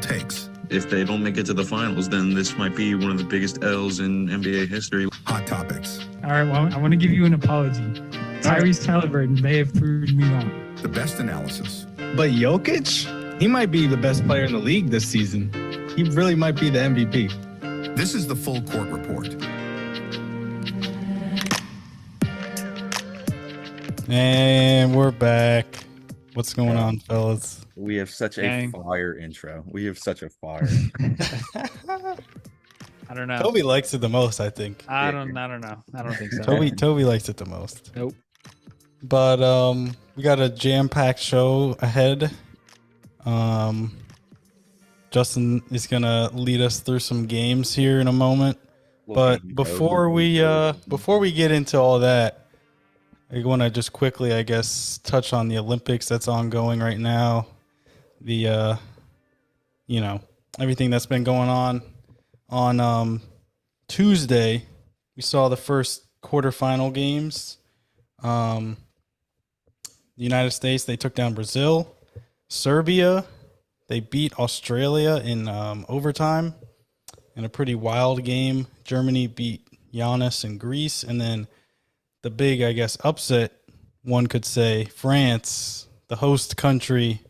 takes. If they don't make it to the finals, then this might be one of the biggest L's in NBA history. Hot topics. All right, well, I want to give you an apology. Tyrese Halliburton may have proved me wrong. The best analysis. But Jokic, he might be the best player in the league this season. He really might be the MVP. This is the Full Court Report. And we're back. What's going on, fellas? We have such a fire intro. We have such a fire. I don't know. Toby likes it the most, I think. I don't know. I don't think so. Toby likes it the most. Nope. But we got a jam-packed show ahead. Justin is gonna lead us through some games here in a moment. But before we get into all that, I want to just quickly, I guess, touch on the Olympics that's ongoing right now. The everything that's been going on. On Tuesday, we saw the first quarterfinal games. The United States, they took down Brazil. Serbia, they beat Australia in overtime in a pretty wild game. Germany beat Giannis and Greece. And then the big, I guess, upset, one could say, France, the host country,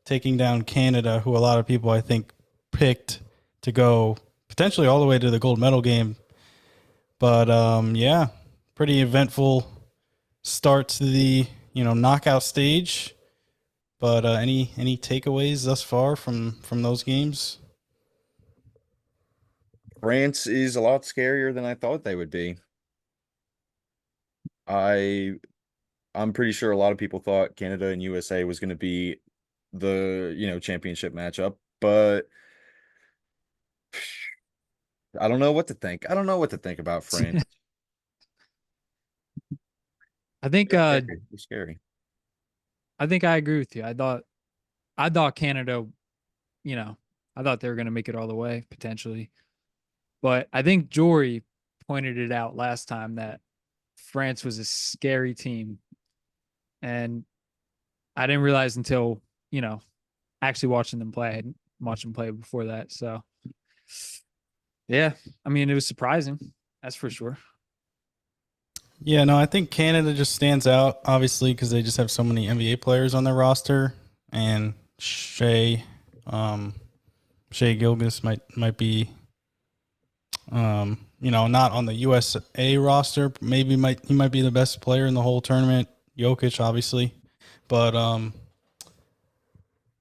taking down Canada, who a lot of people, I think, picked to go potentially all the way to the gold medal game. But, pretty eventful start to the, knockout stage. But any takeaways thus far from those games? France is a lot scarier than I thought they would be. I'm pretty sure a lot of people thought Canada and USA was going to be the, championship matchup, but I don't know what to think. I don't know what to think about France. I think they're scary. I think I agree with you. I thought Canada, I thought they were going to make it all the way potentially. But I think Jorie pointed it out last time that France was a scary team. And I didn't realize until, actually watching them play. I hadn't watched them play before that. So, yeah, I mean, it was surprising. That's for sure. Yeah, no, I think Canada just stands out, obviously, because they just have so many NBA players on their roster. And Shea Gilgeous might be, not on the USA roster. Maybe he might be the best player in the whole tournament. Jokic, obviously. But, I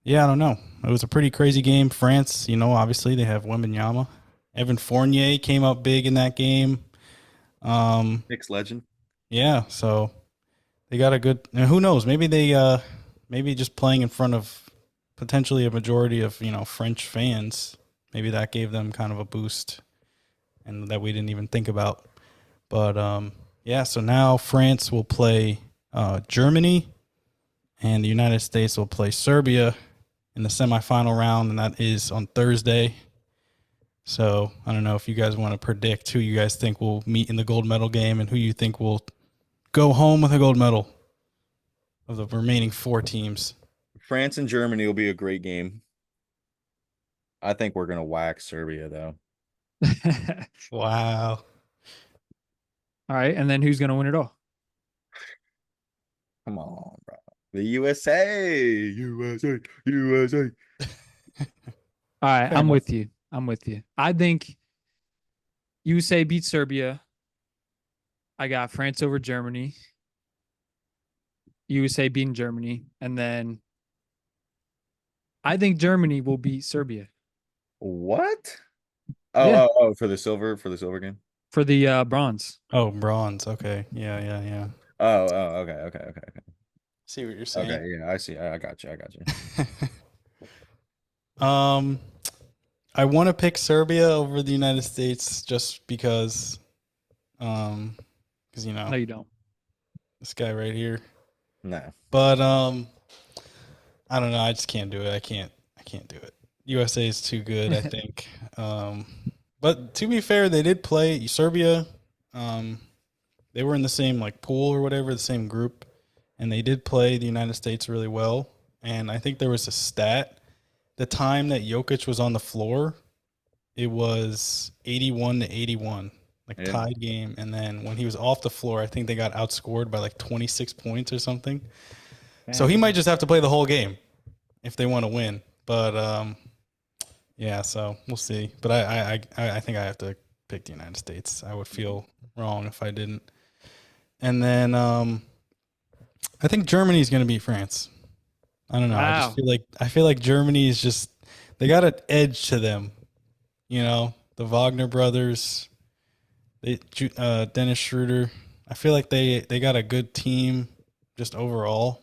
don't know. It was a pretty crazy game. France, obviously they have Wembanyama. Evan Fournier came up big in that game. Knicks legend. Yeah, so they got a good. And who knows? Maybe they, maybe just playing in front of potentially a majority of French fans. Maybe that gave them kind of a boost, and that we didn't even think about. But so now France will play Germany, and the United States will play Serbia in the semifinal round, and that is on Thursday. So I don't know if you guys want to predict who you guys think will meet in the gold medal game and who you think will go home with a gold medal of the remaining four teams. France and Germany will be a great game. I think we're going to whack Serbia, though. Wow. All right, and then who's going to win it all? Come on, bro. The USA. All right, I'm with you. I think USA beat Serbia. I got France over Germany. USA beating Germany. And then I think Germany will beat Serbia. What? Yeah. For the silver game? For the bronze. Oh, bronze. Okay. Yeah. Okay. See what you're saying. Okay, yeah, I see. I got you. I want to pick Serbia over the United States just because, No, you don't. This guy right here. No. But I don't know. I just can't do it. I can't do it. USA is too good, I think. But to be fair, they did play Serbia. They were in the same pool or whatever, the same group, and they did play the United States really well. And I think there was a stat the time that Jokic was on the floor, it was 81-81, like Yeah. tied game. And then when he was off the floor, I think they got outscored by like 26 points or something. So he might just have to play the whole game if they want to win. But yeah, so we'll see. But I think I have to pick the United States. I would feel wrong if I didn't. And then I think Germany's going to beat France. I don't know. Wow. I feel like Germany is just, they got an edge to them. You know, the Wagner brothers, Dennis Schroeder. I feel like they got a good team just overall.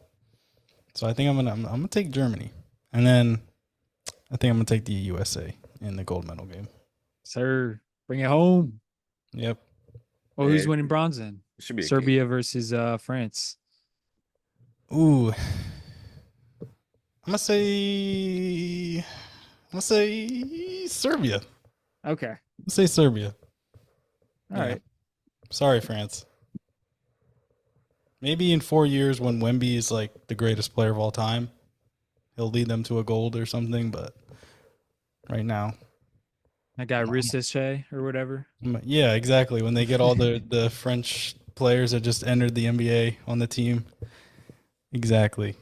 So I think I'm gonna take Germany, and then I think I'm gonna take the USA in the gold medal game. Sir, bring it home. Yep. Oh, who's Yeah, winning bronze then? It should be a Serbia versus France. Ooh. I'm gonna say Serbia. Okay. Let's say Serbia. All right. Sorry, France. Maybe in 4 years when Wemby is like the greatest player of all time, he'll lead them to a gold or something. But right now, That guy Risseche or whatever. yeah, exactly. When they get all the French players that just entered the NBA on the team, exactly.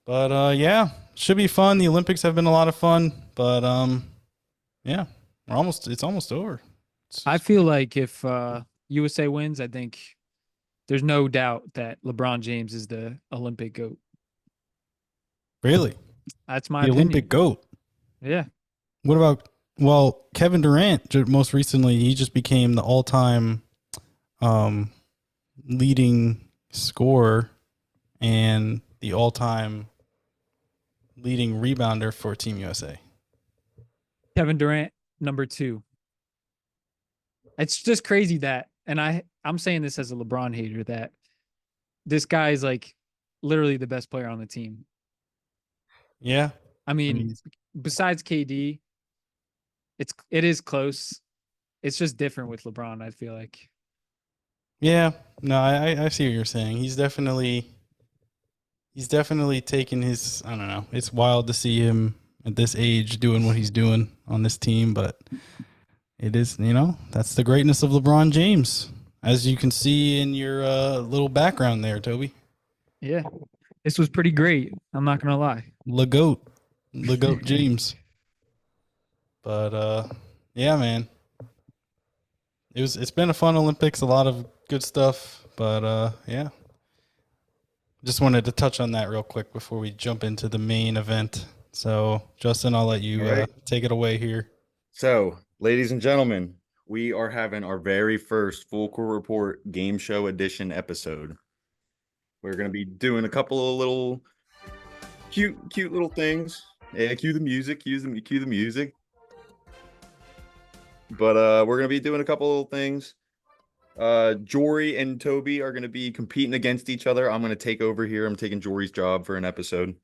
But yeah, should be fun. The Olympics have been a lot of fun. But yeah, it's almost over. I feel like if USA wins, I think there's no doubt that LeBron James is the Olympic GOAT. Really, That's my the opinion. Olympic GOAT. Yeah. What about, well, Kevin Durant most recently, he just became the all-time leading scorer and the all-time leading rebounder for Team USA. Kevin Durant, number 2. It's just crazy that, and I'm saying this as a LeBron hater, that this guy is like literally the best player on the team. Yeah. I mean, besides KD, it is close. It's just different with LeBron, I feel like. Yeah. No, I see what you're saying. He's definitely taken his, I don't know. It's wild to see him at this age doing what he's doing on this team, but it is, that's the greatness of LeBron James, as you can see in your little background there, Toby. Yeah. This was pretty great. I'm not going to lie. LeGoat James. But yeah, man. It's been a fun Olympics, a lot of good stuff, but yeah. Just wanted to touch on that real quick before we jump into the main event. So, Justin, I'll let you take it away here. So, ladies and gentlemen, we are having our very first Full Court Report Game Show Edition episode. We're going to be doing a couple of little cute little things. Yeah, cue the music. But we're going to be doing a couple of little things. Jorie and Toby are going to be competing against each other. I'm going to take over here. I'm taking Jorie's job for an episode.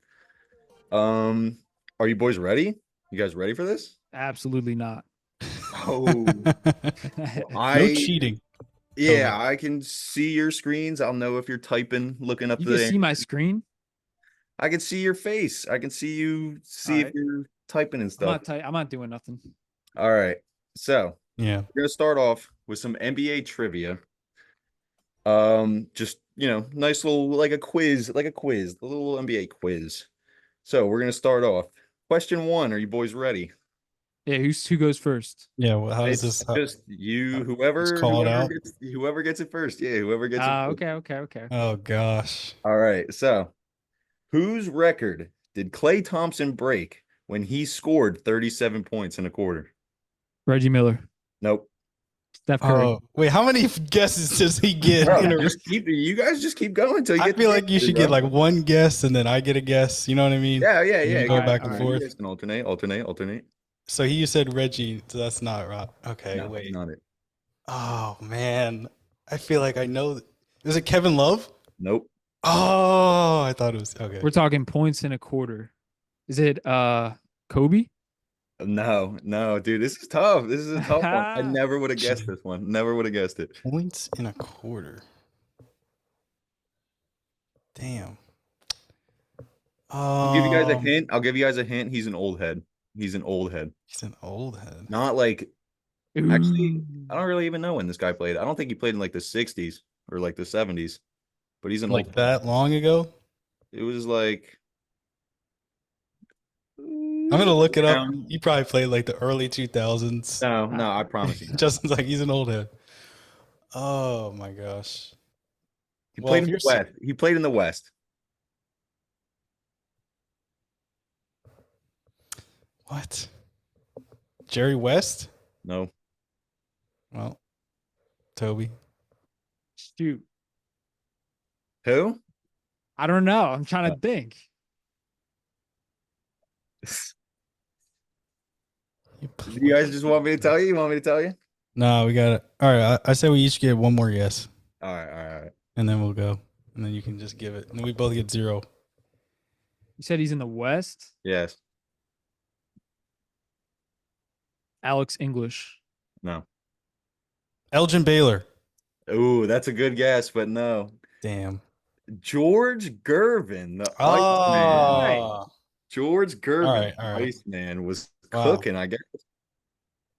Are you boys ready? You guys ready for this? Absolutely not. Oh, no cheating. Yeah, I can see your screens. I'll know if you're typing, looking up You can see my screen? I can see your face. I can see you, if you're typing and stuff. I'm not doing nothing. All right. So, yeah, we're going to start off with some NBA trivia. Just, nice little, like a quiz, a little NBA quiz. So, we're going to start off. Question 1. Are you boys ready? Yeah, who goes first? Yeah, well, how does this? Just you, whoever gets it first. Yeah, whoever gets it first. Okay. Oh gosh. All right. So, whose record did Klay Thompson break when he scored 37 points in a quarter? Reggie Miller. Nope. Steph Curry. Oh, wait, how many guesses does he get? Bro, you guys just keep going until you I get. feel like you should get like one guess and then I get a guess. You know what I mean? Yeah. Go back and forth. You guys can alternate. So you said Reggie, so that's not right. Okay, No, wait. not it. Oh man, I feel like I know. Is it Kevin Love? Nope. Oh, I thought it was okay. We're talking points in a quarter. Is it Kobe? No, dude. This is tough. This is a tough one. I never would have guessed this one. Never would have guessed it. Points in a quarter. Damn. I'll give you guys a Um, hint. I'll give you guys a hint. He's an old head. He's an old head. he's an old head. Not like actually. Ooh. I don't really even know when this guy played. I don't think he played in like the '60s or like the '70s. But he's an Like old. that long ago? It was like. I'm gonna look it up. Around- He probably played like the early 2000s. No, I promise you. Justin's like he's an old head. Oh my gosh. He Well, played if in you're the West. He played in the West. What? Jerry West? No. Well, Toby. Shoot. Who? I don't know. I'm trying to think. Do you guys just want me to tell you? You want me to tell you? No, we got it. All right, I say we each get one more guess, All right. and then we'll go, and then you can just give it, and then we both get 0. You said he's in the West. Yes. Alex English. No. Elgin Baylor. Ooh, that's a good guess, but no. Damn. George Gervin, the Iceman. Oh. George Gervin, All right. Iceman, was Wow. cooking, I guess.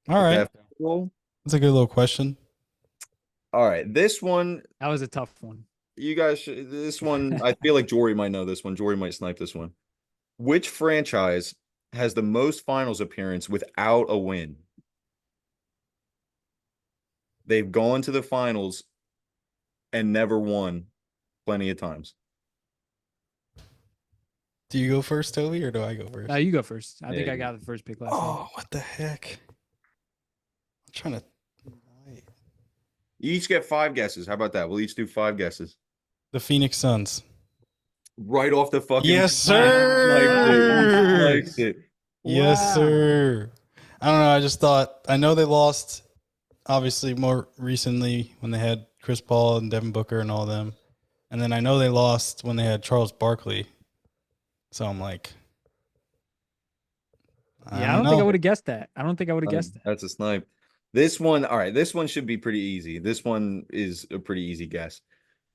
All right. That role. That's a good little question. All right. This one, That was a tough one. you guys should, this one, I feel like Jorie might know this one. Jorie might snipe this one. Which franchise has the most finals appearance without a win? They've gone to the finals and never won plenty of times. Do you go first, Toby, or do I go first? Now you go first. I Yeah, think I you got the first pick last Oh, what the heck? I'm trying to. You each get 5 guesses. How about that? We'll each do 5 guesses. The Phoenix Suns. Right off the fucking. Yes, sir. Liked it. Yes, Wow. sir. I don't know. I just thought I know they lost, obviously more recently when they had Chris Paul and Devin Booker and all of them, and then I know they lost when they had Charles Barkley. So I'm like, Yeah, I don't think I know. would have guessed that. I don't think I would have guessed that. That's a snipe. This one, all right. This one should be pretty easy. This one is a pretty easy guess.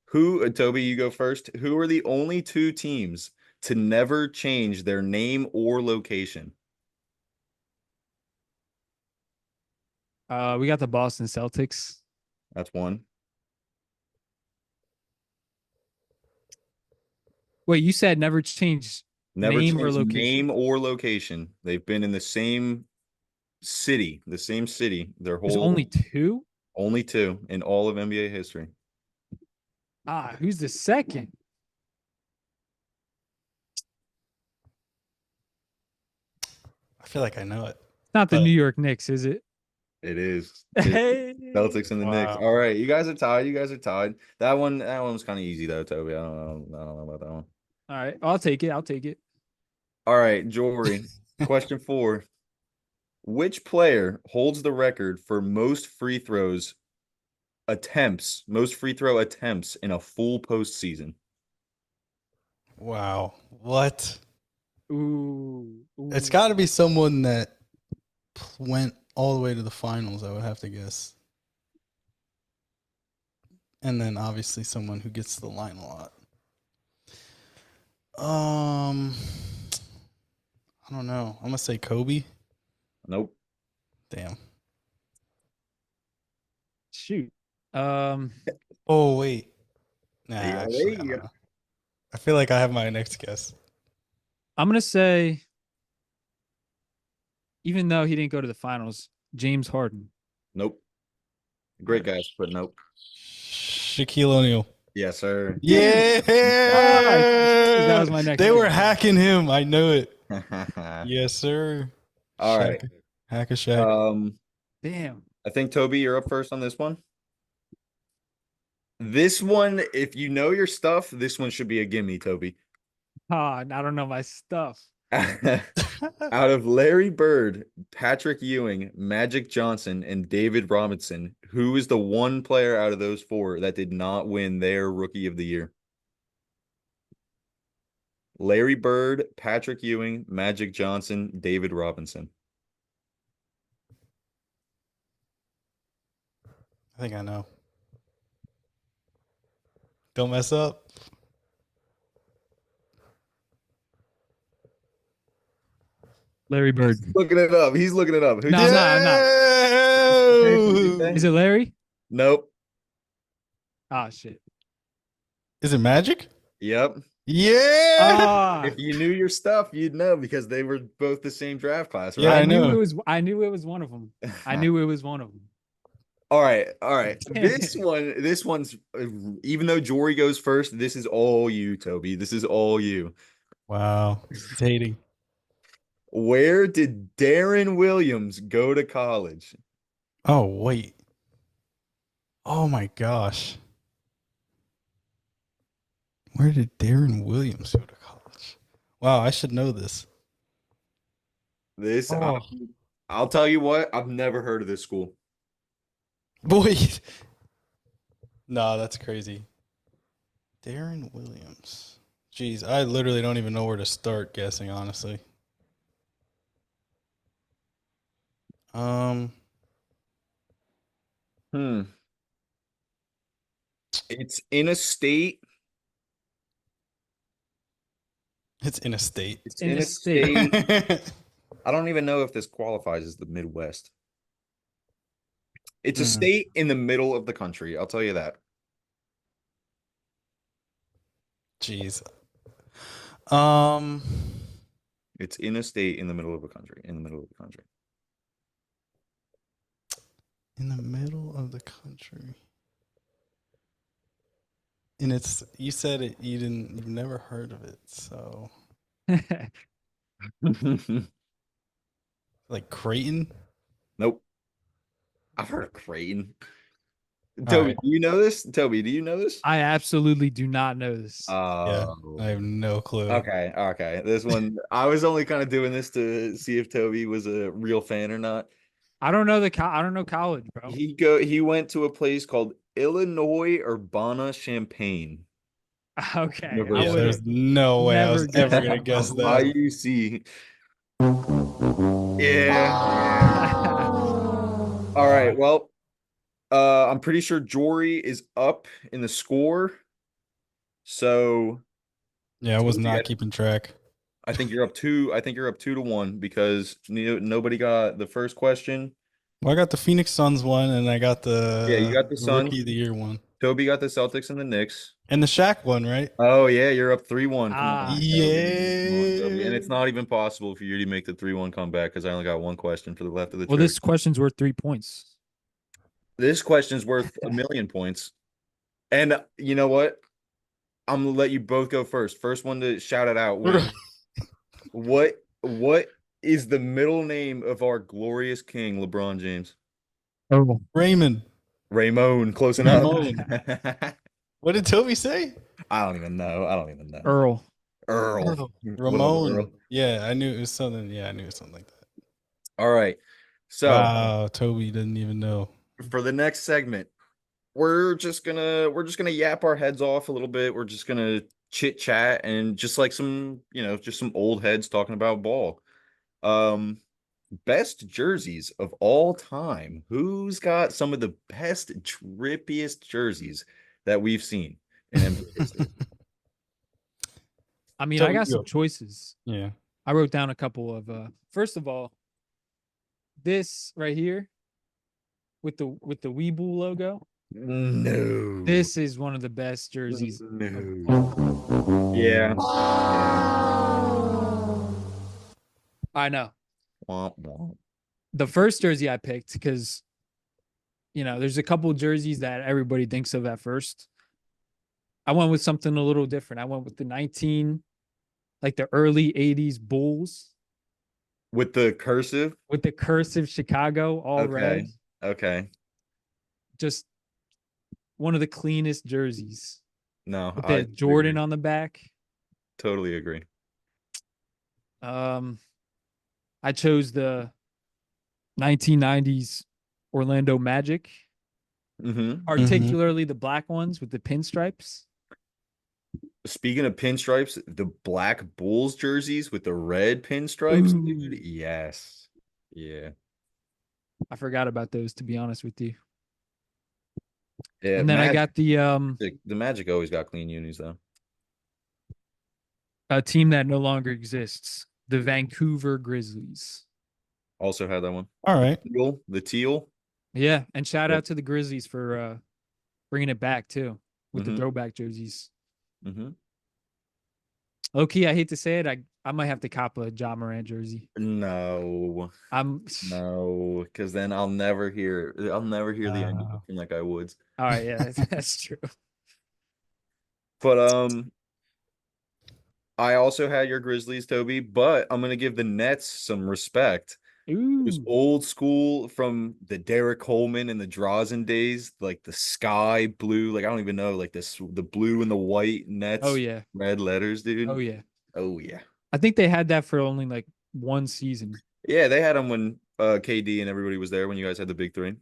Who, Toby, you go first. Who are the only 2 teams to never change their name or location? We got the Boston Celtics. That's one. Wait, you said never change Never name or changed location. name or location. They've been in the same city, their There's whole only 2? only 2 in all of NBA history. Who's the second? I feel like I know it. Not the But- New York Knicks, is it? It is. Hey. Celtics and the Knicks. Wow. All right, you guys are tied. That one was kind of easy though, Toby. I don't know about that one. All right. I'll take it. All right, Jory. Question 4. Which player holds the record for most free throw attempts in a full postseason? Wow. What? Ooh. It's got to be someone that went all the way to the finals, I would have to guess. And then obviously someone who gets to the line a lot. I don't know. I'm gonna say Kobe. Nope. Damn. Shoot. Oh wait. Nah, Yeah, actually, I yeah. don't know. I feel like I have my next guess. I'm gonna say, even though he didn't go to the finals, James Harden. Nope. Great guys, but nope. Shaquille O'Neal. Yes, sir. Yeah. That was my next They pick. were hacking him. I knew it. All Yes, sir. right. Hack a Shaq. Damn. I think Toby, you're up first on this one. This one, if you know your stuff, this one should be a gimme, Toby. I don't know my stuff. Out of Larry Bird, Patrick Ewing, Magic Johnson, and David Robinson, who is the one player out of those 4 that did not win their Rookie of the Year? Larry Bird, Patrick Ewing, Magic Johnson, David Robinson. I think I know. Don't mess up. Larry Bird. Looking it up. He's looking it up. Who No, did I'm not. Yeah! Is it Larry? Nope. Ah, shit. Is it Magic? Yep. Yeah. Ah, If you knew your stuff, you'd know because they were both the same draft class, Yeah, right? I know. I knew it was one of them. I knew it was one of them. All right, all right. This one's even though Jory goes first, this is all you, Toby. This is all you. Wow. He's hating. Where did Darren Williams go to college? Oh, wait. Oh, my gosh. Where did Darren Williams go to college? Wow, I should know this. This Oh. I'll tell you what, I've never heard of this school. Boy. Nah, that's crazy. Darren Williams. Jeez, I literally don't even know where to start guessing, honestly. It's in a state. It's in a state. It's In in a a state. state. I don't even know if this qualifies as the Midwest. It's a state in the middle of the country. I'll tell you that. Jeez. It's in a state in the middle of a country. In the middle of the country. In the middle of the country. And it's you said it you've never heard of it, so like Creighton? Nope. I've heard of Creighton. All Toby, right. do you know this? Toby, do you know this? I absolutely do not know this. Yeah, Oh. I have no clue. Okay. This one, I was only kind of doing this to see if Toby was a real fan or not. I don't know I don't know college, bro. He went to a place called Illinois Urbana-Champaign. Okay. Never- I Yeah, would've there's no way I was never ever guessed gonna that. guess that. IUC. Yeah. All right. Well, I'm pretty sure Jory is up in the score. So Yeah, I was Toby, not keeping track. I think you're up 2-1 because nobody got the first question. Well, I got the Phoenix Suns one, and I got the You got the Suns. Rookie of the Year one, Toby got the Celtics and the Knicks. and the Shaq one, right? Oh yeah, you're up 3-1. Come on, Ah. Toby. Come on, Toby. Yeah. And it's not even possible for you to make the 3-1 comeback because I only got one question for the left of the Well, trick. this question's worth 3 points. This question's worth 1,000,000 points. And you know what? I'm gonna let you both go first. First one to shout it out. What is the middle name of our glorious king, LeBron James? Oh, Raymond. Ramon, close enough. What did Toby say? I don't even know. Earl. Earl. Ramon. Earl. Yeah, I knew it was something. Yeah, I knew it was something like that. All right. So Wow, Toby doesn't even know. for the next segment, we're just gonna yap our heads off a little bit. We're just gonna chit chat and just like some old heads talking about ball. Best jerseys of all time. Who's got some of the best, drippiest jerseys that we've seen in NBA history? I mean, Toby, I got go. some choices. Yeah. I wrote down a couple of first of all, this right here with the Weeble logo. No. This is one of the best jerseys. No. Yeah. I know. Womp, womp. The first jersey I picked because there's a couple jerseys that everybody thinks of at first. I went with something a little different. I went with the the early 80s Bulls With the cursive. with the cursive Chicago all red. Okay. Just one of the cleanest jerseys. No. With the Jordan on the back. Totally agree. I chose the 1990s Orlando Magic, particularly the black ones with the pinstripes. Speaking of pinstripes, the black Bulls jerseys with the red pinstripes, Ooh. dude. Yes. Yeah. I forgot about those, to be honest with you. Yeah. And then I got the the Magic always got clean unis though. a team that no longer exists. the Vancouver Grizzlies. Also had that one. All right. The teal. Yeah, and shout Yep. out to the Grizzlies for bringing it back too with the Mhm. throwback jerseys. Mm-hmm. Low-key, I hate to say it, I might have to cop a Ja Morant jersey. No, I'm no, because then I'll never hear the end from that guy Woods. all right. Yeah, that's true. But I also had your Grizzlies, Toby, but I'm gonna give the Nets some respect. It was Ooh, old school from the Derek Coleman and the Drazen days, like the sky blue, like I don't even know, like the blue and the white Nets, oh yeah, red letters, dude. oh yeah. Oh yeah. I think they had that for only like one season. Yeah, they had them when KD and everybody was there when you guys had the big three.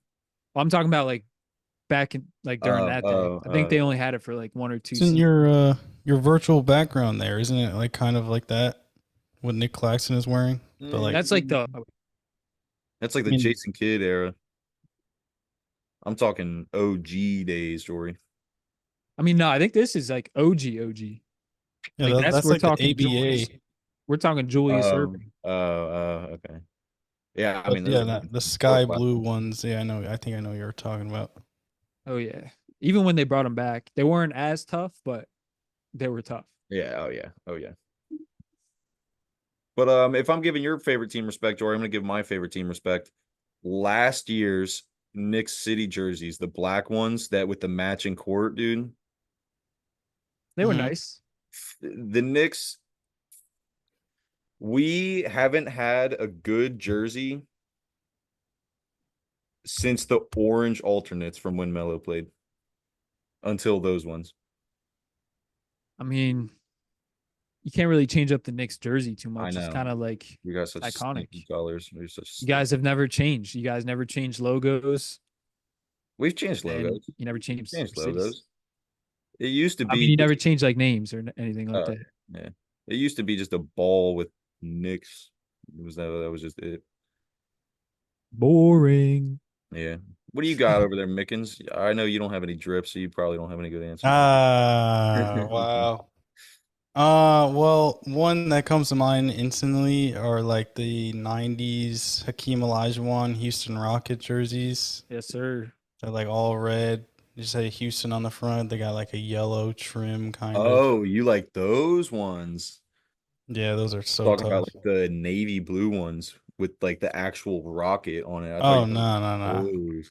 I'm talking about like back in like during that day. I think they only had it for like 1 or 2 Isn't seasons. your virtual background there? Isn't it like kind of like that? What Nick Claxton is wearing, but like That's like the That's like the I mean- Jason Kidd era. I'm talking OG days, Jorie. I mean, no, I think this is like OG. yeah, Like, that's we're like the talking ABA. Julius. We're talking Julius Erving. Okay. Yeah, I But mean, yeah, those- the sky blue ones. Yeah, I know. I think I know what you're talking about. Oh yeah. Even when they brought him back, they weren't as tough, but they were tough. Yeah, oh yeah. But if I'm giving your favorite team respect, Jory, I'm gonna give my favorite team respect. Last year's Knicks City jerseys, the black ones that with the matching court, dude. They were Mhm. nice. The Knicks, we haven't had a good jersey since the orange alternates from when Melo played. Until those ones. I mean, you can't really change up the Knicks jersey too much. It's know. kind of like You guys such iconic. stinky colors. You're such you guys have never changed. You guys never changed logos. We've changed And logos. you never changed Changed cities. logos. It used to be I mean, you never changed like names or anything like that. yeah. It used to be just a ball with Knicks. That was just it. Boring. Yeah. What do you got over there, Mickens? I know you don't have any drips, so you probably don't have any good answers. Wow. Well, one that comes to mind instantly are like the '90s Hakeem Olajuwon Houston Rocket jerseys. Yes, sir. They're like all red. You say Houston on the front. They got like a yellow trim kind of. Oh, you like those ones? Yeah, those are so Talking tough. about like the navy blue ones with like the actual rocket on it. I Oh thought you no. those.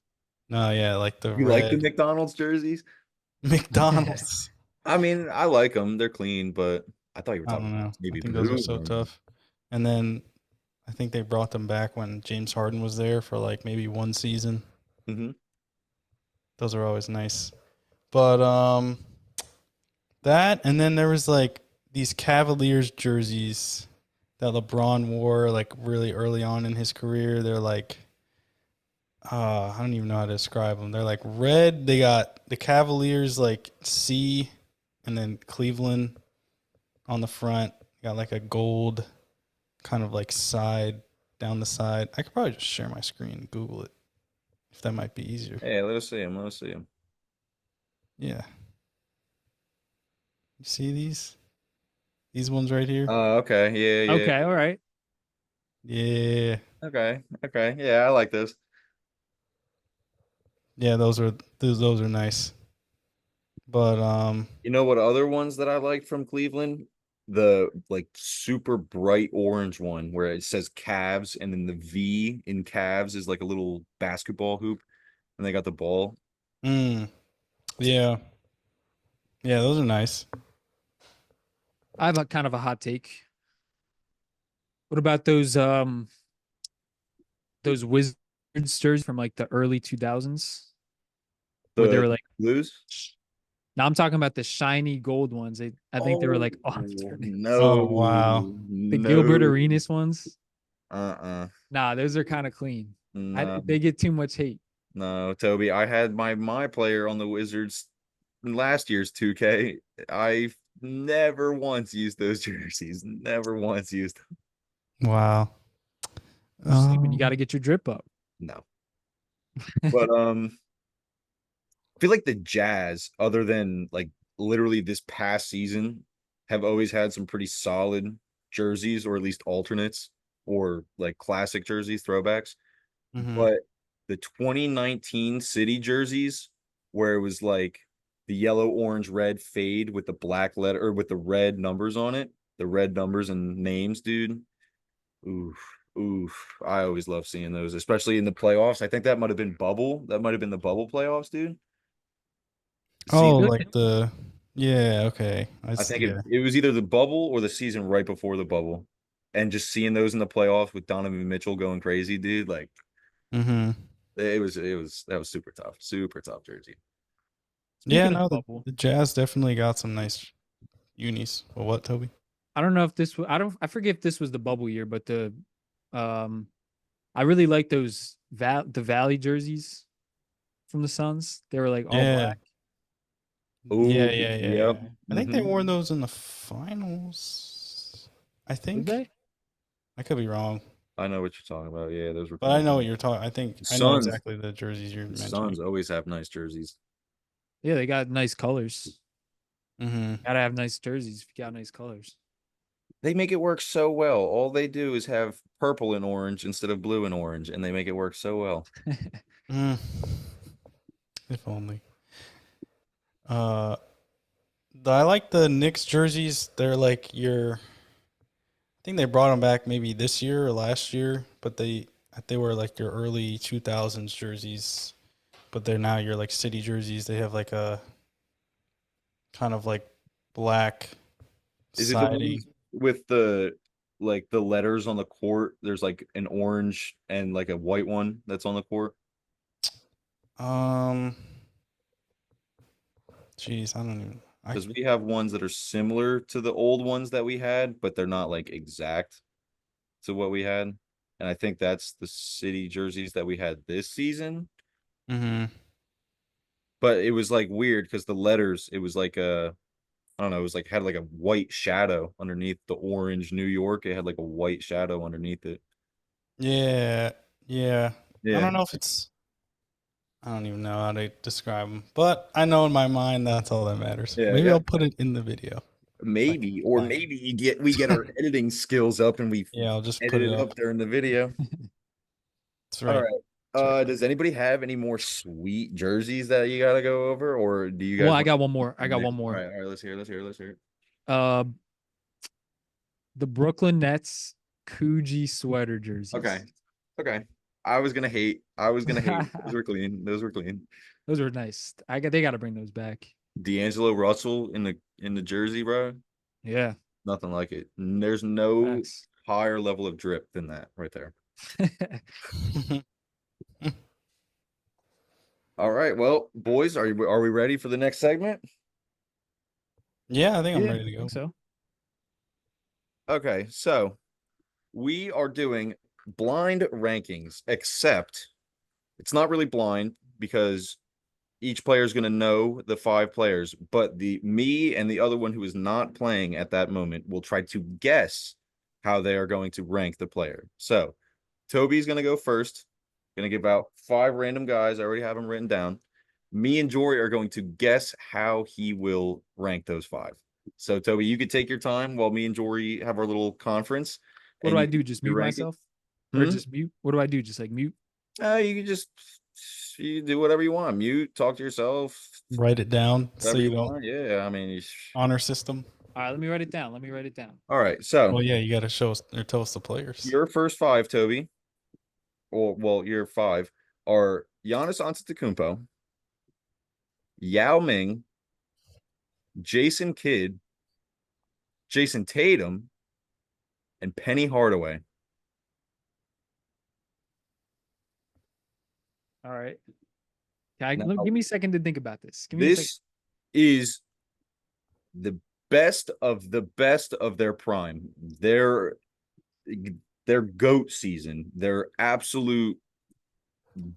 No, yeah, like the You red like the McDonald's jerseys? McDonald's. I mean, I like them. They're clean, but I thought you were I talking don't know. about I navy think blue. those are so ones. tough. And then I think they brought them back when James Harden was there for like maybe one season. Mhm. Those are always nice. But that and then there was like these Cavaliers jerseys that LeBron wore like really early on in his career. They're like I don't even know how to describe them. They're like red. They got the Cavaliers like C and then Cleveland on the front. Got like a gold kind of like side down the side. I could probably just share my screen and Google it if that might be easier. Hey, let us see him. Let us see him. Yeah. You see these? These ones right here? Okay. Yeah. Okay, all right. Yeah. Okay. Yeah, I like this. Yeah, those are nice. But You know what other ones that I like from Cleveland? The like super bright orange one where it says Cavs and then the V in Cavs is like a little basketball hoop and they got the ball. yeah. Yeah, those are nice. I have a kind of a hot take. What about those Wizards jerseys from like the early 2000s? Where they The were like blues? now I'm talking about the shiny gold ones. I think they were like no. Oh, wow. the Gilbert Arenas ones. Uh-uh. Nah, those are kind of clean. No. They get too much hate. No, Toby. I had my player on the Wizards in last year's 2K. I never once used those jerseys. Never once used them. Wow. You got to get your drip up. No. But I feel like the Jazz, other than like literally this past season, have always had some pretty solid jerseys, or at least alternates, or like classic jerseys, throwbacks. Mhm. But the 2019 City jerseys, where it was like the yellow, orange, red fade with the black letter or with the red numbers on it, the red numbers and names, dude. Oof, oof. I always love seeing those, especially in the playoffs. I think that might have been bubble. That might have been the bubble playoffs, dude. Oh, Season, like the yeah, okay. I think Yeah. it was either the bubble or the season right before the bubble. And just seeing those in the playoffs with Donovan Mitchell going crazy, dude, like Mhm. that was super tough jersey. Yeah, Speaking of no, bubble, the Jazz definitely got some nice unis. Well, what, Toby? I don't know if this was, I forget if this was the bubble year, but um I really like those the Valley jerseys from the Suns. They were like all Yeah. black. Oh, Yeah. yep. I think they Mhm. wore those in the finals. I Did think. they? I could be wrong, I know what you're talking about. Yeah, those were but I clean. know what you're talking. I think I know Suns, exactly the jerseys you're the mentioning. Suns always have nice jerseys. Yeah, they got nice colors. Mm-hmm. Gotta have nice jerseys if you got nice colors. They make it work so well. All they do is have purple and orange instead of blue and orange, and they make it work so well. Mm. If only. Uh, I like the Knicks jerseys. They're like your. I think they brought them back maybe this year or last year, but they were like your early 2000s jerseys, but they're now your like city jerseys. They have like a kind of like black Is it the siding. ones with the like the letters on the court? There's like an orange and like a white one that's on the court. Um, Jeez, I don't even. Because we have ones that are similar to the old ones that we had, but they're not like exact to what we had. And I think that's the city jerseys that we had this season. Mm-hmm. But it was like weird because the letters, it was like a, I don't know, it was like had like a white shadow underneath the orange New York. It had like a white shadow underneath it. Yeah, yeah. I Yeah. don't know if it's. I don't even know how to describe them, but I know in my mind that's all that matters. Yeah, Maybe yeah. I'll put it in the video. So I can Maybe, or find it. maybe we get our editing skills up and we Yeah, I'll just put edit it it up. up during the video. That's All right. right. That's right. Does anybody have any more sweet jerseys that you gotta go over, or do you guys Well, I want got one more. I got next? one more. All right, let's hear it, let's hear it. Uh, the Brooklyn Nets Coogee sweater jerseys. Okay. Okay. I was gonna hate. I was gonna hate. Those were clean. Those were clean. Those were nice. They got to bring those back. D'Angelo Russell in the jersey, bro. Yeah. Nothing like it. There's no Facts. higher level of drip than that right there. All right. Well, boys, are we ready for the next segment? Yeah, I think I'm Yeah, ready to I go. think so. Okay, so we are doing blind rankings, except it's not really blind because each player is going to know the 5 players, but the me and the other one who is not playing at that moment will try to guess how they are going to rank the player. So Toby's going to go first. Going to give out 5 random guys. I already have them written down. Me and Jorie are going to guess how he will rank those 5. So Toby, you could take your time while me and Jorie have our little conference. What and do I you do? can Just your mute ranking. myself? Or Hmm? just mute? What do I do? Just like mute? You can just you do whatever you want. Mute, talk to yourself, Write it down so whatever you you don't want. Yeah, I mean, honor system. All right, let me write it down. all right. So Well, yeah, you got to show us or tell us the players. your first 5, Toby, or well, your 5 are Giannis Antetokounmpo, Yao Ming, Jason Kidd, Jason Tatum, and Penny Hardaway. All right. Now, Give me a second to think about this. Give me a second. this is the best of their prime. Their GOAT season, their absolute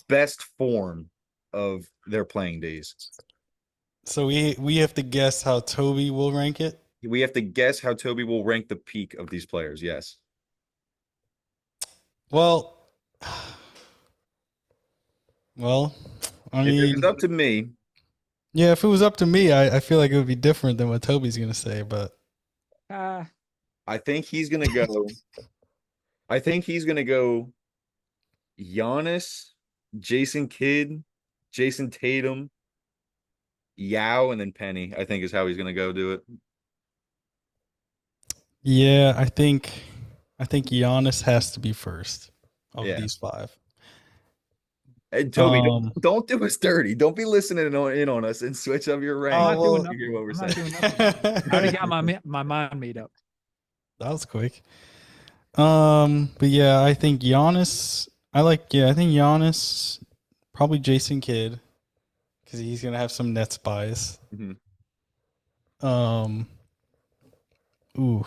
best form of their playing days. So we have to guess how Toby will rank it. We have to guess how Toby will rank the peak of these players. Yes. Well, I If it mean, was up to me, yeah, if it was up to me, I feel like it would be different than what Toby's gonna say. But Ah, I think he's gonna go. I think he's gonna go Giannis, Jason Kidd, Jason Tatum, Yao, and then Penny. I think is how he's gonna go do it. Yeah, I think Giannis has to be first of Yeah. these 5. Hey, Toby, Um, don't do us dirty. Don't be listening in on us and switch up your rank. I'm not doing You hear nothing. what we're I'm not saying. doing nothing. I already got my mind made up. That was quick. But yeah, I think Giannis. I think Giannis, probably Jason Kidd, because he's gonna have some Nets bias. Mhm. Ooh,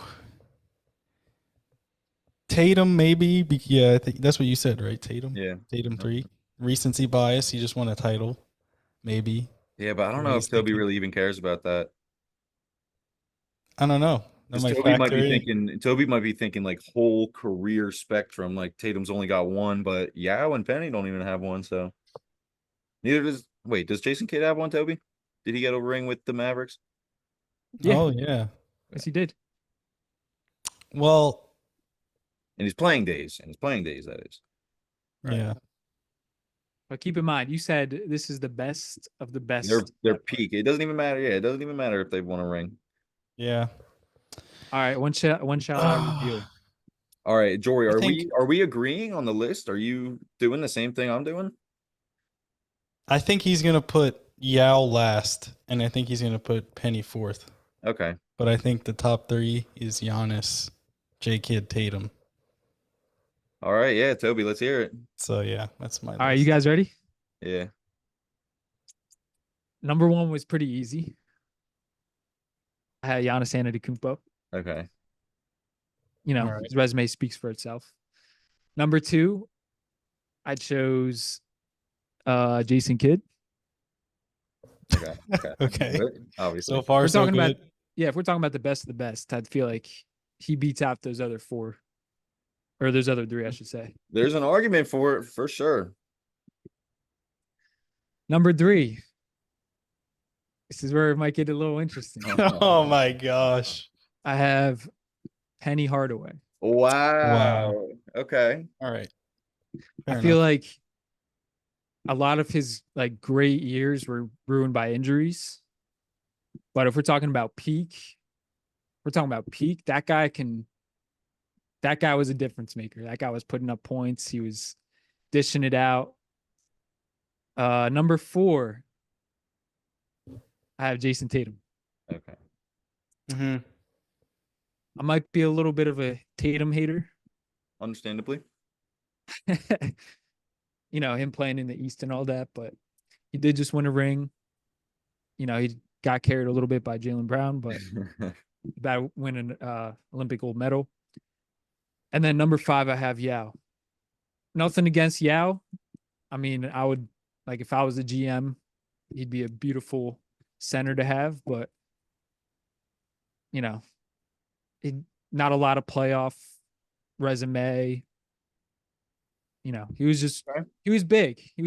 Tatum maybe. Yeah, I think that's what you said, right? Tatum. Yeah. Tatum 3. Recency bias. He just won a title. Maybe. Yeah, but I don't What know he's if Toby thinking. really even cares about that. I don't know. That Because might Toby might factor be in. thinking Toby might be thinking like whole career spectrum. Like Tatum's only got one, but Yao and Penny don't even have one. So neither does. Wait, does Jason Kidd have one? Toby, did he get a ring with the Mavericks? Yeah. Oh yeah. Yes, he did. Well, In his playing days, that is. Right. yeah. But keep in mind, you said this is the best of the best. Their peak. It doesn't even matter. Yeah, it doesn't even matter if they've won a ring. Yeah. All right, when shall I reveal? All right, Jory, I think- are we agreeing on the list? Are you doing the same thing I'm doing? I think he's gonna put Yao last, and I think he's gonna put Penny fourth. Okay. But I think the top 3 is Giannis, J. Kidd, Tatum. All right, yeah, Toby, let's hear it. So yeah, that's my. All right, you guys ready? Yeah. Number 1 was pretty easy. I had Giannis Antetokounmpo. Okay. You know, All right. his resume speaks for itself. Number 2, I chose Jason Kidd. Okay. Okay. Okay. Good, obviously. So far, We're so talking good. about if we're talking about the best of the best, I'd feel like he beats out those other 4, or those other 3, I should say. There's an argument for it for sure. Number 3. This is where it might get a little interesting. Oh my gosh! I have Penny Hardaway. Wow. Okay. All right. I feel like a lot of his like great years were ruined by injuries. But if we're talking about peak, that guy was a difference maker. That guy was putting up points. He was dishing it out. Number 4, I have Jason Tatum. Okay. Mm-hmm. I might be a little bit of a Tatum hater. Understandably. You know, him playing in the East and all that, but he did just win a ring. You know, he got carried a little bit by Jaylen Brown, but that win an Olympic gold medal. And then number 5, I have Yao. Nothing against Yao. I mean, I would like if I was the GM, he'd be a beautiful center to have, but you know, not a lot of playoff resume. You know, he was big. He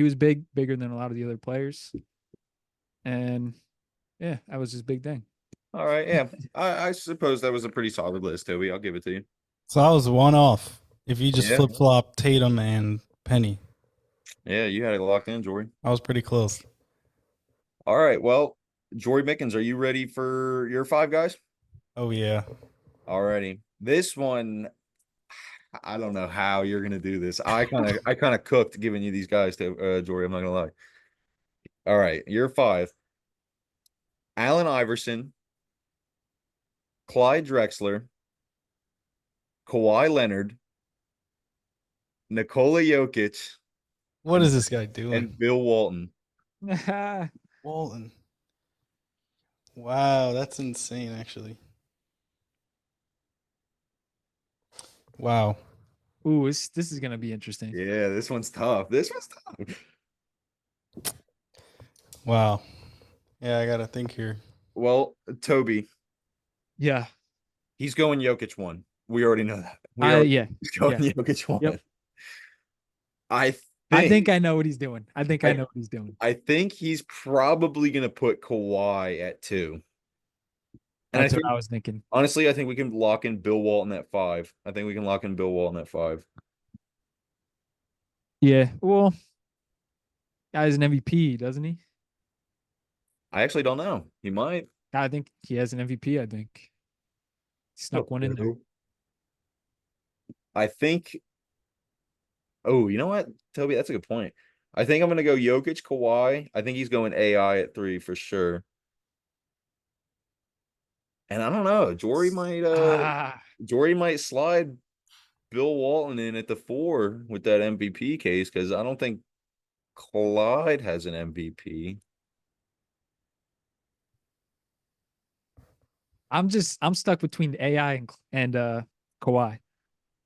was bigger than a lot of the other players. And yeah, that was his big thing. All right. Yeah. I suppose that was a pretty solid list, Toby. I'll give it to you. So I was one off. If you just Yeah. flip flop Tatum and Penny, Yeah, you had it locked in, Jory. I was pretty close. All right. Well, Jory Mickens, are you ready for your 5 guys? Oh yeah. All righty. This one, I don't know how you're gonna do this. I kind of cooked giving you these guys to Jory. I'm not gonna lie. All right, you're 5. Allen Iverson, Clyde Drexler, Kawhi Leonard, Nikola Jokic, What is this guy doing? and Bill Walton. Walton. Wow, that's insane, actually. Wow. Ooh, this is gonna be interesting. Yeah, this one's tough. This one's tough. Wow. Yeah, I gotta think here. Well, Toby, Yeah. he's going Jokic 1. We already know that. He's going Jokic 1. Yep. I I think I know what he's doing. I know what he's doing. I think he's probably going to put Kawhi at 2. And That's I think what I was thinking. honestly, I think we can lock in Bill Walton at 5. I think we can lock in Bill Walton at 5. Yeah. Well, guy's an MVP, doesn't he? I actually don't know. He might. I think he has an MVP. I think he snuck one in there. I think. Oh, you know what, Toby? That's a good point. I think I'm gonna go Jokic, Kawhi. I think he's going AI at 3 for sure. And I don't know. Ah, Jory might slide Bill Walton in at the 4 with that MVP case because I don't think Clyde has an MVP. I'm stuck between AI and Kawhi.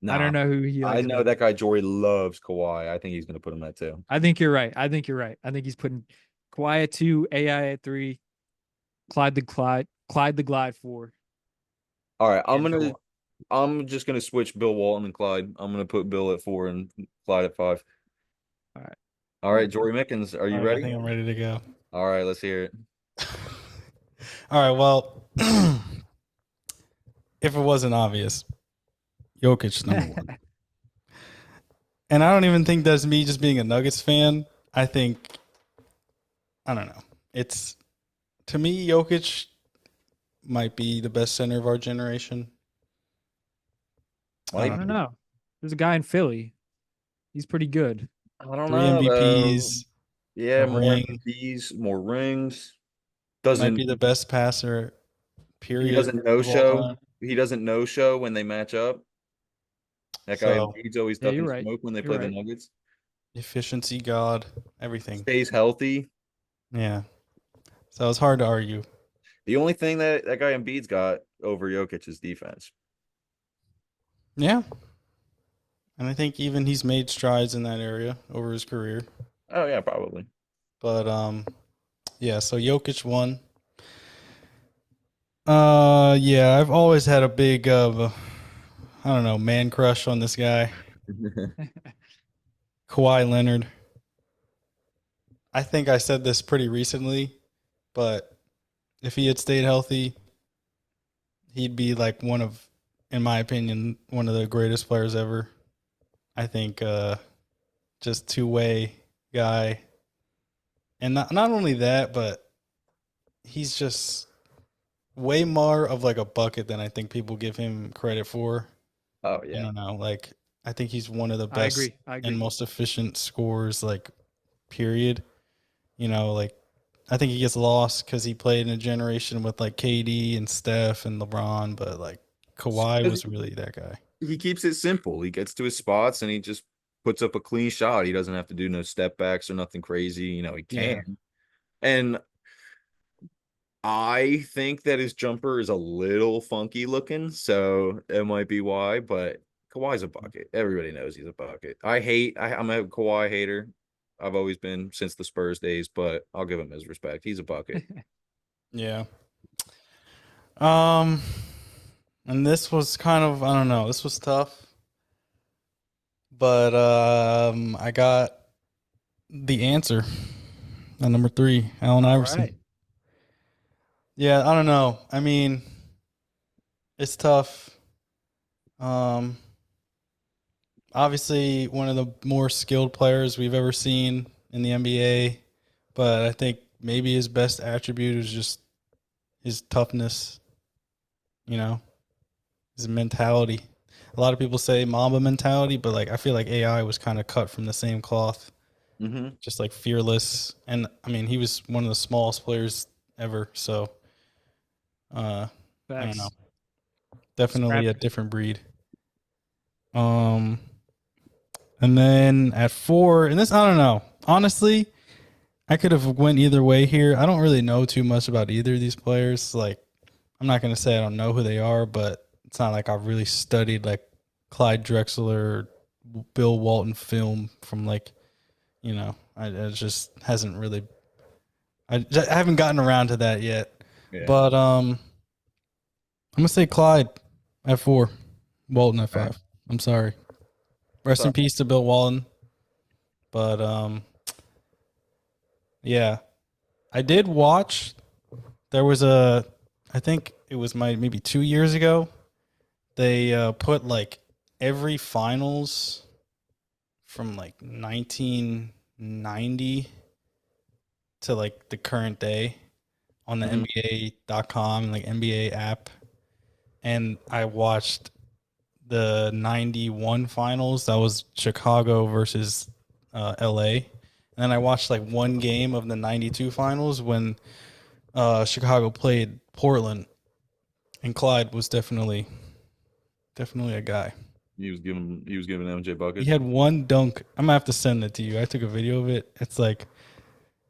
I don't Nah, know who he I likes know better. that guy Jory loves Kawhi. I think he's gonna put him at 2. I think you're right. I think you're right. I think he's putting Kawhi at 2, AI at 3, Clyde the Glide 4. All right, And Kawhi. I'm just gonna switch Bill Walton and Clyde. I'm gonna put Bill at 4 and Clyde at 5. All right. All right, Jory Mickens, are you All right, I ready? think I'm ready to go. All right, let's hear it. All right, well, if it wasn't obvious, Jokic number 1. And I don't even think that's me just being a Nuggets fan. I don't know. It's, to me, Jokic might be the best center of our generation. I don't know. There's a guy in Philly. He's pretty good. I don't 3 know. MVPs. Yeah, a more ring. MVPs, more rings. Might Doesn't be the best passer, period. he doesn't of all no-show? time. He doesn't no-show when they match up. That guy So, Embiid's always Yeah, ducking you're right. smoke when they You're play the right. Nuggets. efficiency god, everything. Stays healthy. Yeah. So it's hard to argue. The only thing that guy Embiid's got over Jokic is defense. Yeah. And I think even he's made strides in that area over his career. Oh yeah, probably. But yeah, so Jokic won. Yeah, I've always had a big I don't know, man crush on this guy. Kawhi Leonard. I think I said this pretty recently, but if he had stayed healthy, he'd be like in my opinion, one of the greatest players ever. I think just two-way guy. And not only that, but he's just way more of like a bucket than I think people give him credit for. Oh I yeah. don't know. Like, I think he's one of the I best agree. and most efficient scorers, like, period. Like, I think he gets lost because he played in a generation with like KD and Steph and LeBron, but like Kawhi was really that guy. He keeps it simple. He gets to his spots and he just puts up a clean shot. He doesn't have to do no step backs or nothing crazy. He can. Yeah. And I think that his jumper is a little funky looking, so it might be why, but Kawhi's a bucket. Everybody knows he's a bucket. I'm a Kawhi hater. I've always been since the Spurs days, but I'll give him his respect. He's a bucket. Yeah. And this was kind of, I don't know, this was tough. But I got the answer at number 3, Allen Iverson. right. Yeah, I don't know. I mean, it's tough. Obviously one of the more skilled players we've ever seen in the NBA, but I think maybe his best attribute is just his toughness, his mentality. A lot of people say Mamba mentality, but like I feel like AI was kind of cut from the same cloth. Mm-hmm. Just like fearless, and I mean he was one of the smallest players ever. So, I don't know. Definitely a different breed. And then at 4, and this I don't know. Honestly, I could have went either way here. I don't really know too much about either of these players. Like, I'm not gonna say I don't know who they are, but it's not like I've really studied like Clyde Drexler, Bill Walton film from like, it just hasn't really. I haven't gotten around to that yet. Yeah. But I'm gonna say Clyde at 4, Walton at 5. I'm sorry. Rest in peace to Bill Walton. But yeah, I did watch. There was I think it was maybe 2 years ago. They put like every finals from like 1990 to like the current day on the Mhm. NBA.com, like NBA app. And I watched the 91 finals. That was Chicago versus LA. And then I watched like one game of the 92 finals when Chicago played Portland. And Clyde was definitely a guy. He was giving MJ He buckets. had one dunk. I'm gonna have to send it to you. I took a video of it. It's like,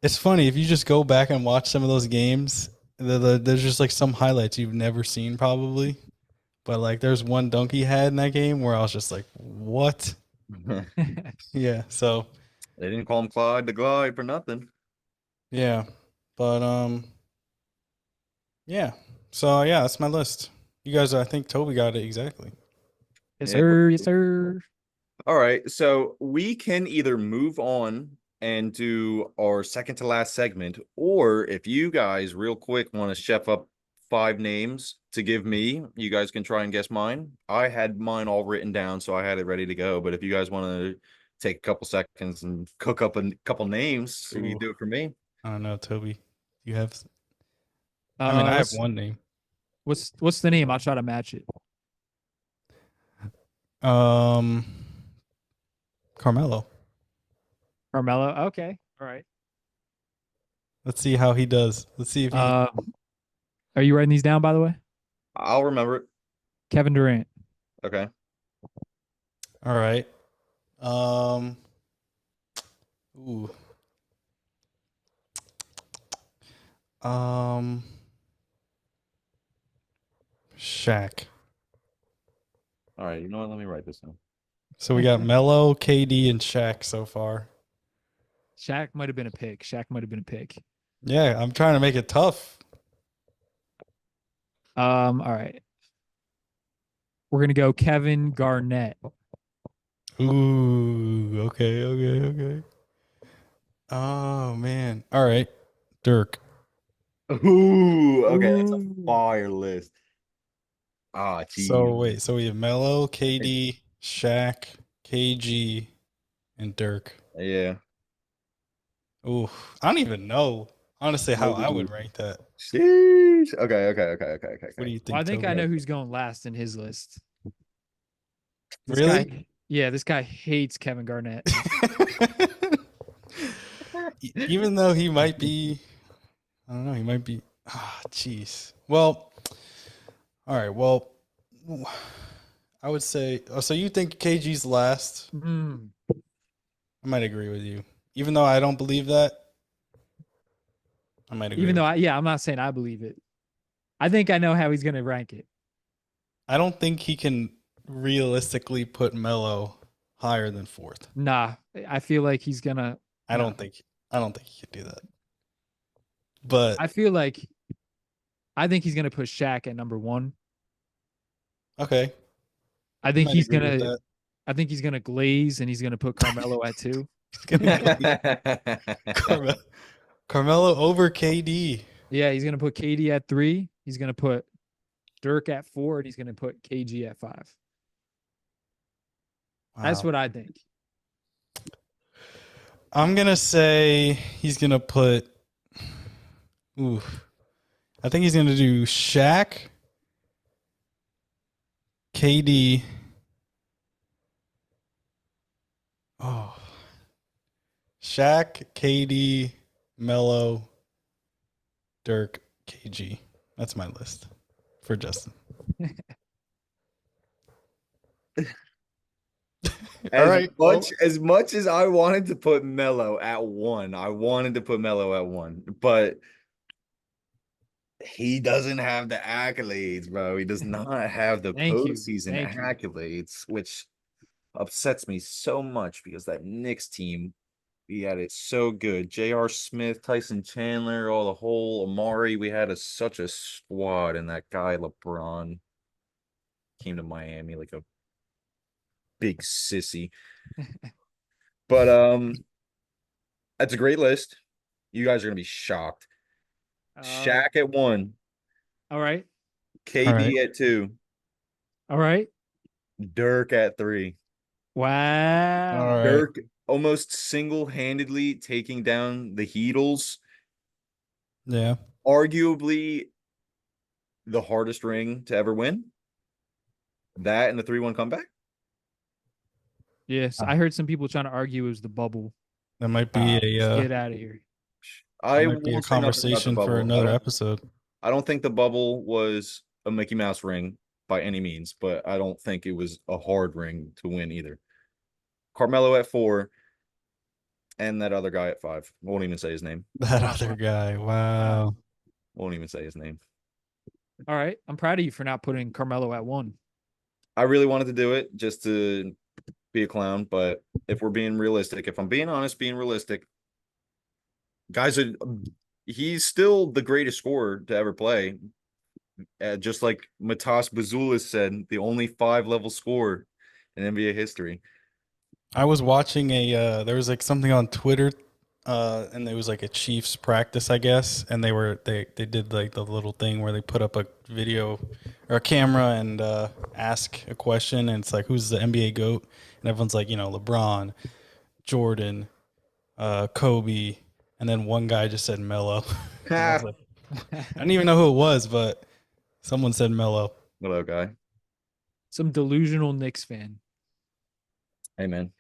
it's funny if you just go back and watch some of those games. There's just like some highlights you've never seen probably, but like there's one dunk he had in that game where I was just like, what? They Yeah. So didn't call him Clyde the Glide for nothing. yeah, but yeah. So yeah, that's my list. You guys, I think Toby got it exactly. Yes, Yeah. sir. Yes, sir. All right, so we can either move on and do our second to last segment, or if you guys real quick want to chef up 5 names to give me, you guys can try and guess mine. I had mine all written down, so I had it ready to go. But if you guys want to take a couple seconds and cook up a couple names, so you Ooh. do it for me. I don't know, Toby. You have? I mean, I have one name. What's the name? I'll try to match it. Carmelo. Carmelo. Okay. All right. Let's see how he does. Let's see if he. Are you writing these down, by the way? I'll remember it. Kevin Durant. Okay. All right. Ooh. Shaq. All right. You know what? Let me write this down. So we got Melo, KD, and Shaq so far. Shaq might have been a pick. Shaq might have been a pick. Yeah, I'm trying to make it tough. All right. We're gonna go Kevin Garnett. Ooh. Okay. Oh man. All right. Dirk. Ooh. Okay. That's a Ooh. fire list. Ah, geez. So wait. So we have Melo, KD, Shaq, KG, and Dirk. Yeah. Ooh. I don't even know honestly how I would rank that. Sheesh. Okay. What do you think? Well, I think Toby? I know who's going last in his list. This Really? guy, yeah, this guy hates Kevin Garnett. Even though he might be, I don't know, he might be. Ah, jeez. Well, all right. Well, I would say. Oh, so you think KG's last? Mm. I might agree with you, even though I don't believe that. I might agree. Even though, I'm not saying I believe it. I think I know how he's gonna rank it. I don't think he can realistically put Melo higher than 4th. Nah, I feel like he's gonna. I don't think he could do that. But I think he's gonna put Shaq at number 1. okay. I think might he's agree with gonna. that. I think he's gonna glaze and he's gonna put Carmelo at 2. He's gonna Carmelo over KD. Yeah, he's gonna put KD at 3. He's gonna put Dirk at 4, and he's gonna put KG at 5. That's Wow. what I think. I'm gonna say he's gonna put. Ooh, I think he's gonna do Shaq, KD. Oh, Shaq, KD, Melo, Dirk, KG. That's my list for Justin. All right. As much as I wanted to put Melo at 1, I wanted to put Melo at 1, but he doesn't have the accolades, bro. He does not have the Thank you. postseason Thank you. accolades, which upsets me so much because that Knicks team, we had it so good. J.R. Smith, Tyson Chandler, all the whole Amari. We had such a squad, and that guy LeBron came to Miami like a big sissy. But that's a great list. You guys are gonna be shocked. Shaq at 1. All right. KD All right. at 2, All right. Dirk at 3. Wow. All right. Dirk almost single-handedly taking down the Heatles. Yeah. Arguably the hardest ring to ever win. That and the 3-1 comeback. Yes, I heard some people trying to argue it was the bubble. That might be Get out of here. I might be a won't say nothing about the conversation for bubble. another episode. I don't think the bubble was a Mickey Mouse ring by any means, but I don't think it was a hard ring to win either. Carmelo at 4, and that other guy at 5. Won't even say his name. That other guy. Wow. Won't even say his name. All right. I'm proud of you for not putting Carmelo at 1. I really wanted to do it just to be a clown, but if we're being realistic, if I'm being honest, being realistic, guys, he's still the greatest scorer to ever play. Just like Matas Bazoulis said, the only 5-level scorer in NBA history. I was watching there was like something on Twitter, and there was like a Chiefs practice, I guess, and they did like the little thing where they put up a video or a camera and ask a question, and it's like, who's the NBA GOAT? And everyone's like, LeBron, Jordan, Kobe, and then one guy just said Melo. I was like, I didn't even know who it was, but someone said Melo. Hello, guy. Some delusional Knicks fan. Hey, man.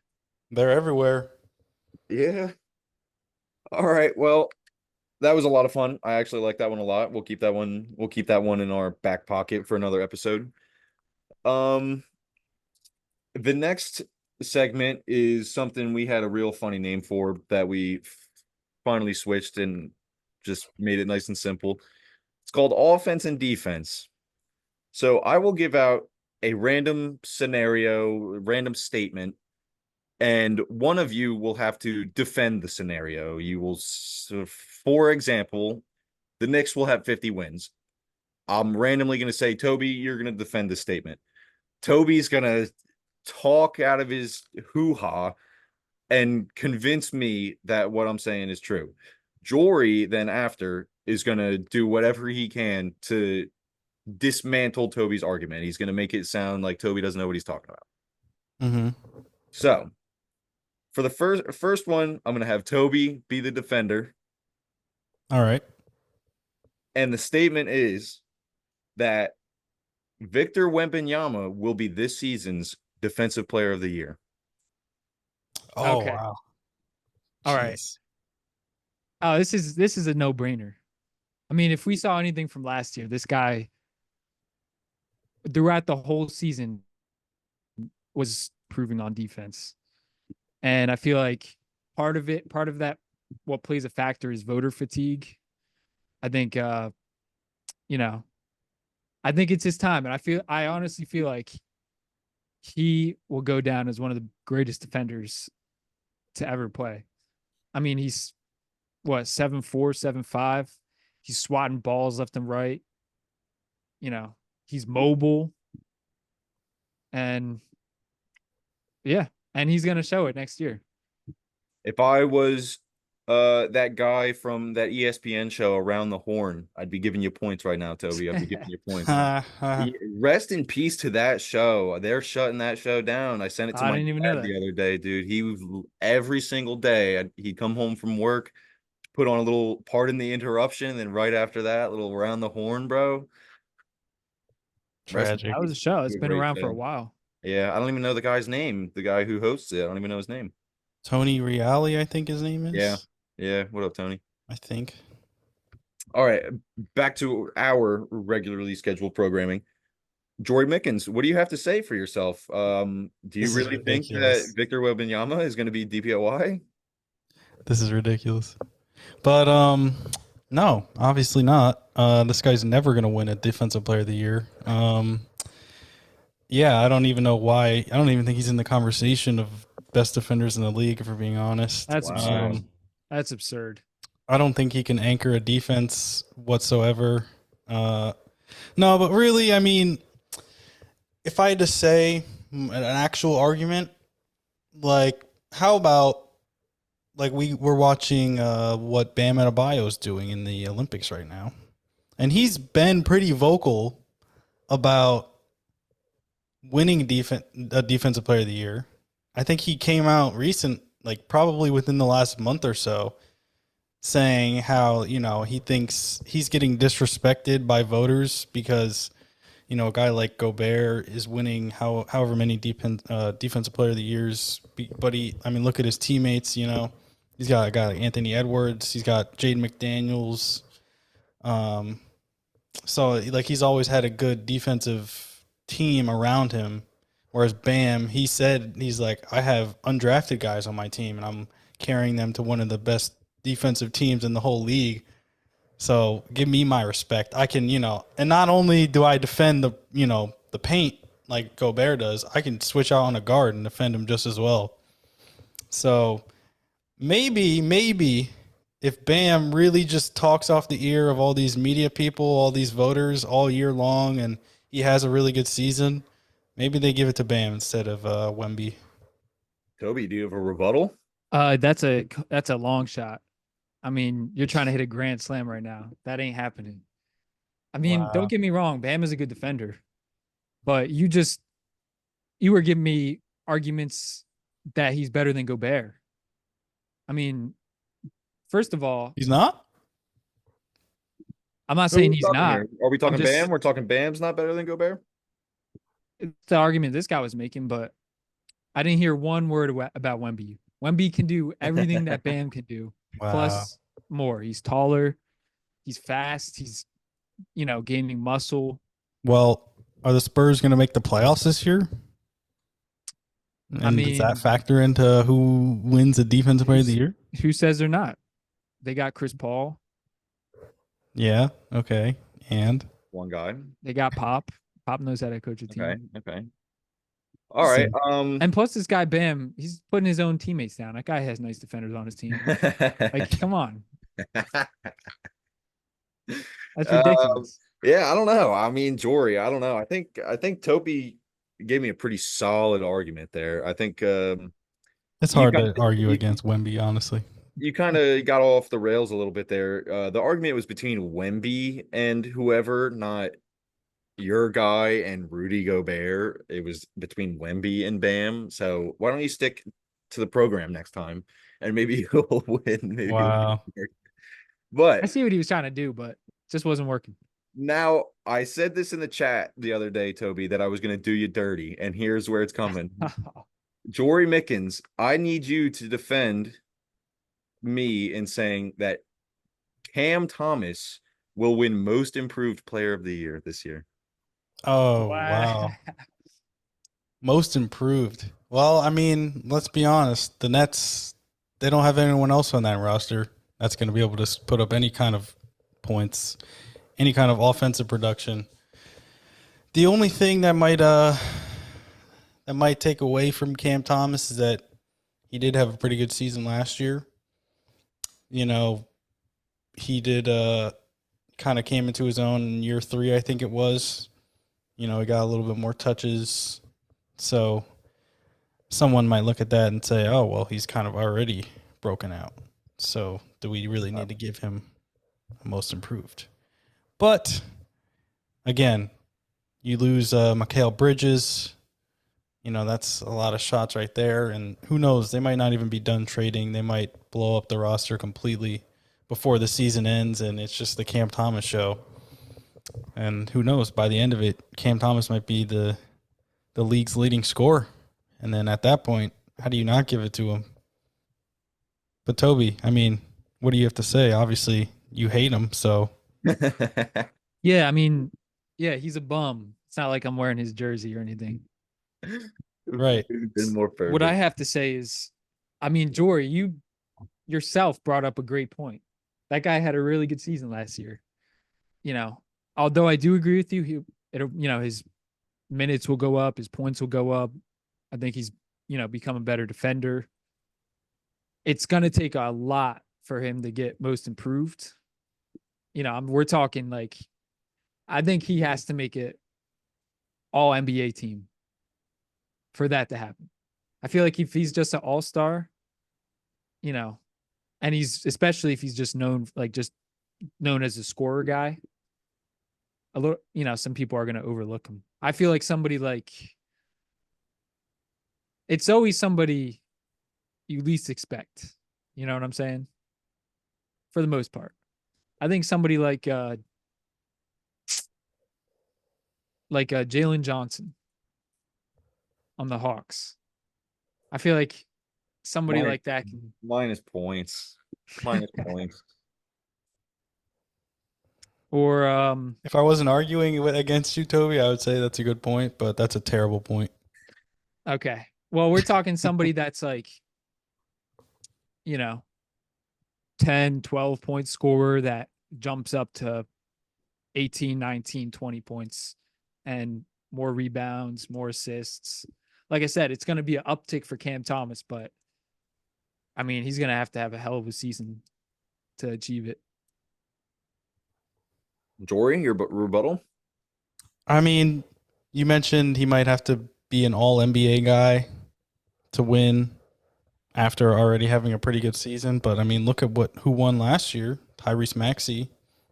They're everywhere. Yeah. All right. Well, that was a lot of fun. I actually like that one a lot. We'll keep that one in our back pocket for another episode. The next segment is something we had a real funny name for that we finally switched and just made it nice and simple. It's called offense and defense. So I will give out a random scenario, random statement, and one of you will have to defend the scenario. You will, for example, the Knicks will have 50 wins. I'm randomly going to say, Toby, you're going to defend the statement. Toby's going to talk out of his hoo-ha and convince me that what I'm saying is true. Jorie then after is going to do whatever he can to dismantle Toby's argument. He's going to make it sound like Toby doesn't know what he's talking about. Mm-hmm. So for the first one, I'm going to have Toby be the defender. All right. And the statement is that Victor Wembanyama will be this season's Defensive Player of the Year. Oh, Okay. wow. All right. Jeez. Oh, this is a no-brainer. I mean, if we saw anything from last year, this guy throughout the whole season was proving on defense. And I feel like part of that, what plays a factor is voter fatigue. I think, I think it's his time. And I honestly feel like he will go down as one of the greatest defenders to ever play. I mean, he's 7'4", 7'5". He's swatting balls left and right. He's mobile. And yeah, and he's going to show it next year. If I was that guy from that ESPN show Around the Horn, I'd be giving you points right now, Toby. I'd be giving you points. Rest in peace to that show. They're shutting that show down. I sent it to my dad the other day, dude. He was every single day. He'd come home from work, put on a little Pardon the Interruption, and then right after that, a little Around the Horn, bro. Tragic. That was a show. It's been around for a while. Yeah, I don't even know the guy's name. The guy who hosts it, I don't even know his name. Tony Reali, I think his name is. Yeah. What up, Tony? I think. All right, back to our regularly scheduled programming. Jory Mickens, what do you have to say for yourself? Do you really think that Victor Wembanyama is going to be DPOY? This is ridiculous. But no, obviously not. This guy's never going to win a Defensive Player of the Year. Yeah, I don't even know why. I don't even think he's in the conversation of best defenders in the league, if we're being honest. That's absurd. That's absurd. I don't think he can anchor a defense whatsoever. No, but really, I mean, if I had to say an actual argument, like, how about, like, we're watching what Bam Adebayo is doing in the Olympics right now, and he's been pretty vocal about winning a defensive player of the year. I think he came out like probably within the last month or so, saying how, he thinks he's getting disrespected by voters because, a guy like Gobert is winning however many defensive player of the years. But look at his teammates, he's got a guy like Anthony Edwards. He's got Jaden McDaniels. So like he's always had a good defensive team around him. Whereas Bam, he's like, I have undrafted guys on my team and I'm carrying them to one of the best defensive teams in the whole league. So give me my respect. I can, and not only do I defend the paint like Gobert does, I can switch out on a guard and defend him just as well. So maybe if Bam really just talks off the ear of all these media people, all these voters all year long, and he has a really good season, maybe they give it to Bam instead of Wemby. Toby, do you have a rebuttal? That's a long shot. I mean, you're trying to hit a grand slam right now. That ain't happening. I mean, Wow. Don't get me wrong. Bam is a good defender, but you were giving me arguments that he's better than Gobert. I mean, first of all, He's not? I'm not saying he's not. Here? Are we talking just- Bam? We're talking Bam's not better than Gobert? It's the argument this guy was making, but I didn't hear one word about Wemby. Wemby can do everything that Bam can do, Wow. plus more. He's taller, he's fast, he's gaining muscle. Well, are the Spurs going to make the playoffs this year? And does that factor into who wins the defensive player of the year? Who says they're not? They got Chris Paul. Yeah. Okay. And One guy. They got Pop. Pop knows how to coach a team. Okay. All right. And plus, this guy Bam, he's putting his own teammates down. That guy has nice defenders on his team. Like, come on, that's ridiculous. Yeah, I don't know. I mean, Jorie, I don't know. I think Toby gave me a pretty solid argument there. I think it's hard to argue against Wemby, honestly. You kind of got off the rails a little bit there. The argument was between Wemby and whoever, not your guy and Rudy Gobert. It was between Wemby and Bam. So why don't you stick to the program next time and maybe you'll win. Maybe wow. But I see what he was trying to do, but it just wasn't working. Now, I said this in the chat the other day, Toby, that I was going to do you dirty, and here's where it's coming. Jorie Mickens, I need you to defend me in saying that Cam Thomas will win Most Improved Player of the Year this year. Oh, wow. Most Improved. Well, I mean, let's be honest. The Nets, they don't have anyone else on that roster that's going to be able to put up any kind of points, any kind of offensive production. The only thing that might take away from Cam Thomas is that he did have a pretty good season last year. He did kind of came into his own in year 3, I think it was. He got a little bit more touches. So someone might look at that and say, oh, well, he's kind of already broken out. So do we really need to give him a Most Improved? But again, you lose Mikal Bridges. That's a lot of shots right there. And who knows? They might not even be done trading. They might blow up the roster completely before the season ends, and it's just the Cam Thomas show. And who knows? By the end of it, Cam Thomas might be the league's leading scorer. And then at that point, how do you not give it to him? But Toby, I mean, what do you have to say? Obviously, you hate him, so. Yeah, I mean, yeah, he's a bum. It's not like I'm wearing his jersey or anything. Right. What I have to say is, I mean, Jorie, you yourself brought up a great point. That guy had a really good season last year. Although I do agree with you, his minutes will go up, his points will go up. I think he's, become a better defender. It's going to take a lot for him to get Most Improved. We're talking like, I think he has to make it all NBA team for that to happen. I feel like if he's just an all-star, and especially if he's just known as a scorer guy, a little, some people are going to overlook him. I feel like somebody like, it's always somebody you least expect. You know what I'm saying? For the most part. I think somebody like Jalen Johnson on the Hawks. I feel like somebody Mine- like that can, Minus points. Minus points. or If I wasn't arguing against you, Toby, I would say that's a good point, but that's a terrible point. okay. Well, we're talking somebody that's like, 10, 12 point scorer that jumps up to 18, 19, 20 points and more rebounds, more assists. Like I said, it's going to be an uptick for Cam Thomas, but I mean, he's going to have a hell of a season to achieve it. Jory, your rebuttal? I mean, you mentioned he might have to be an all NBA guy to win after already having a pretty good season. But I mean, look at who won last year. Tyrese Maxey,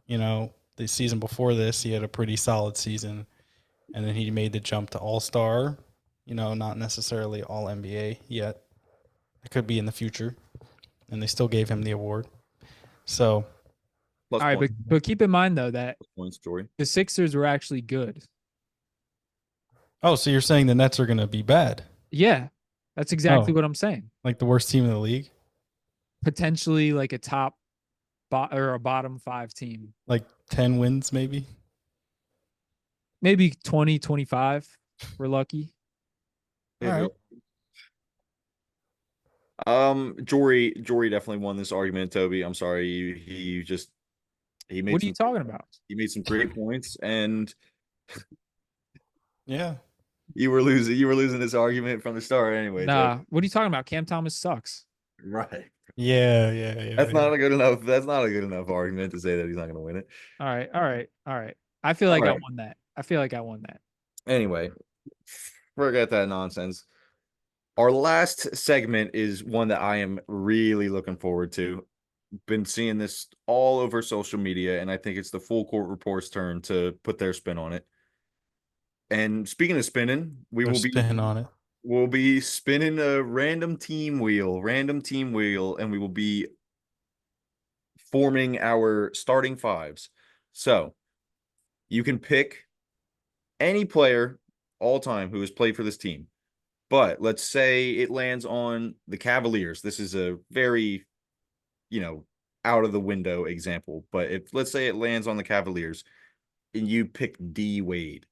the season before this, he had a pretty solid season. And then he made the jump to all-star, not necessarily all NBA yet. It could be in the future. And they still gave him the award. So, Plus all right, points. but keep in mind though that Plus points, Jory. the Sixers were actually good. oh, so you're saying the Nets are going to be bad? Yeah, that's exactly Oh. what I'm saying. Like the worst team in the league? Potentially like a top or a bottom 5 team. Like 10 wins maybe? Maybe 20, 25. We're lucky. All right. Jory definitely won this argument, Toby. I'm sorry. He made What are you talking about? He made some great points, and Yeah. you were losing this argument from the start anyway. Nah, Toby. what are you talking about? Cam Thomas sucks. Right. Yeah. That's not a good enough argument to say that he's not going to win it. All right. I feel like All I right. won that. I feel like I won that. Anyway, forget that nonsense. Our last segment is one that I am really looking forward to. Been seeing this all over social media, and I think it's the Full Court Report's turn to put their spin on it. And speaking of spinning, They're spinning on it. We'll be spinning a random team wheel, and we will be forming our starting fives. So you can pick any player all time who has played for this team. But let's say it lands on the Cavaliers. This is a very, out of the window example. But let's say it lands on the Cavaliers and you pick D Wade,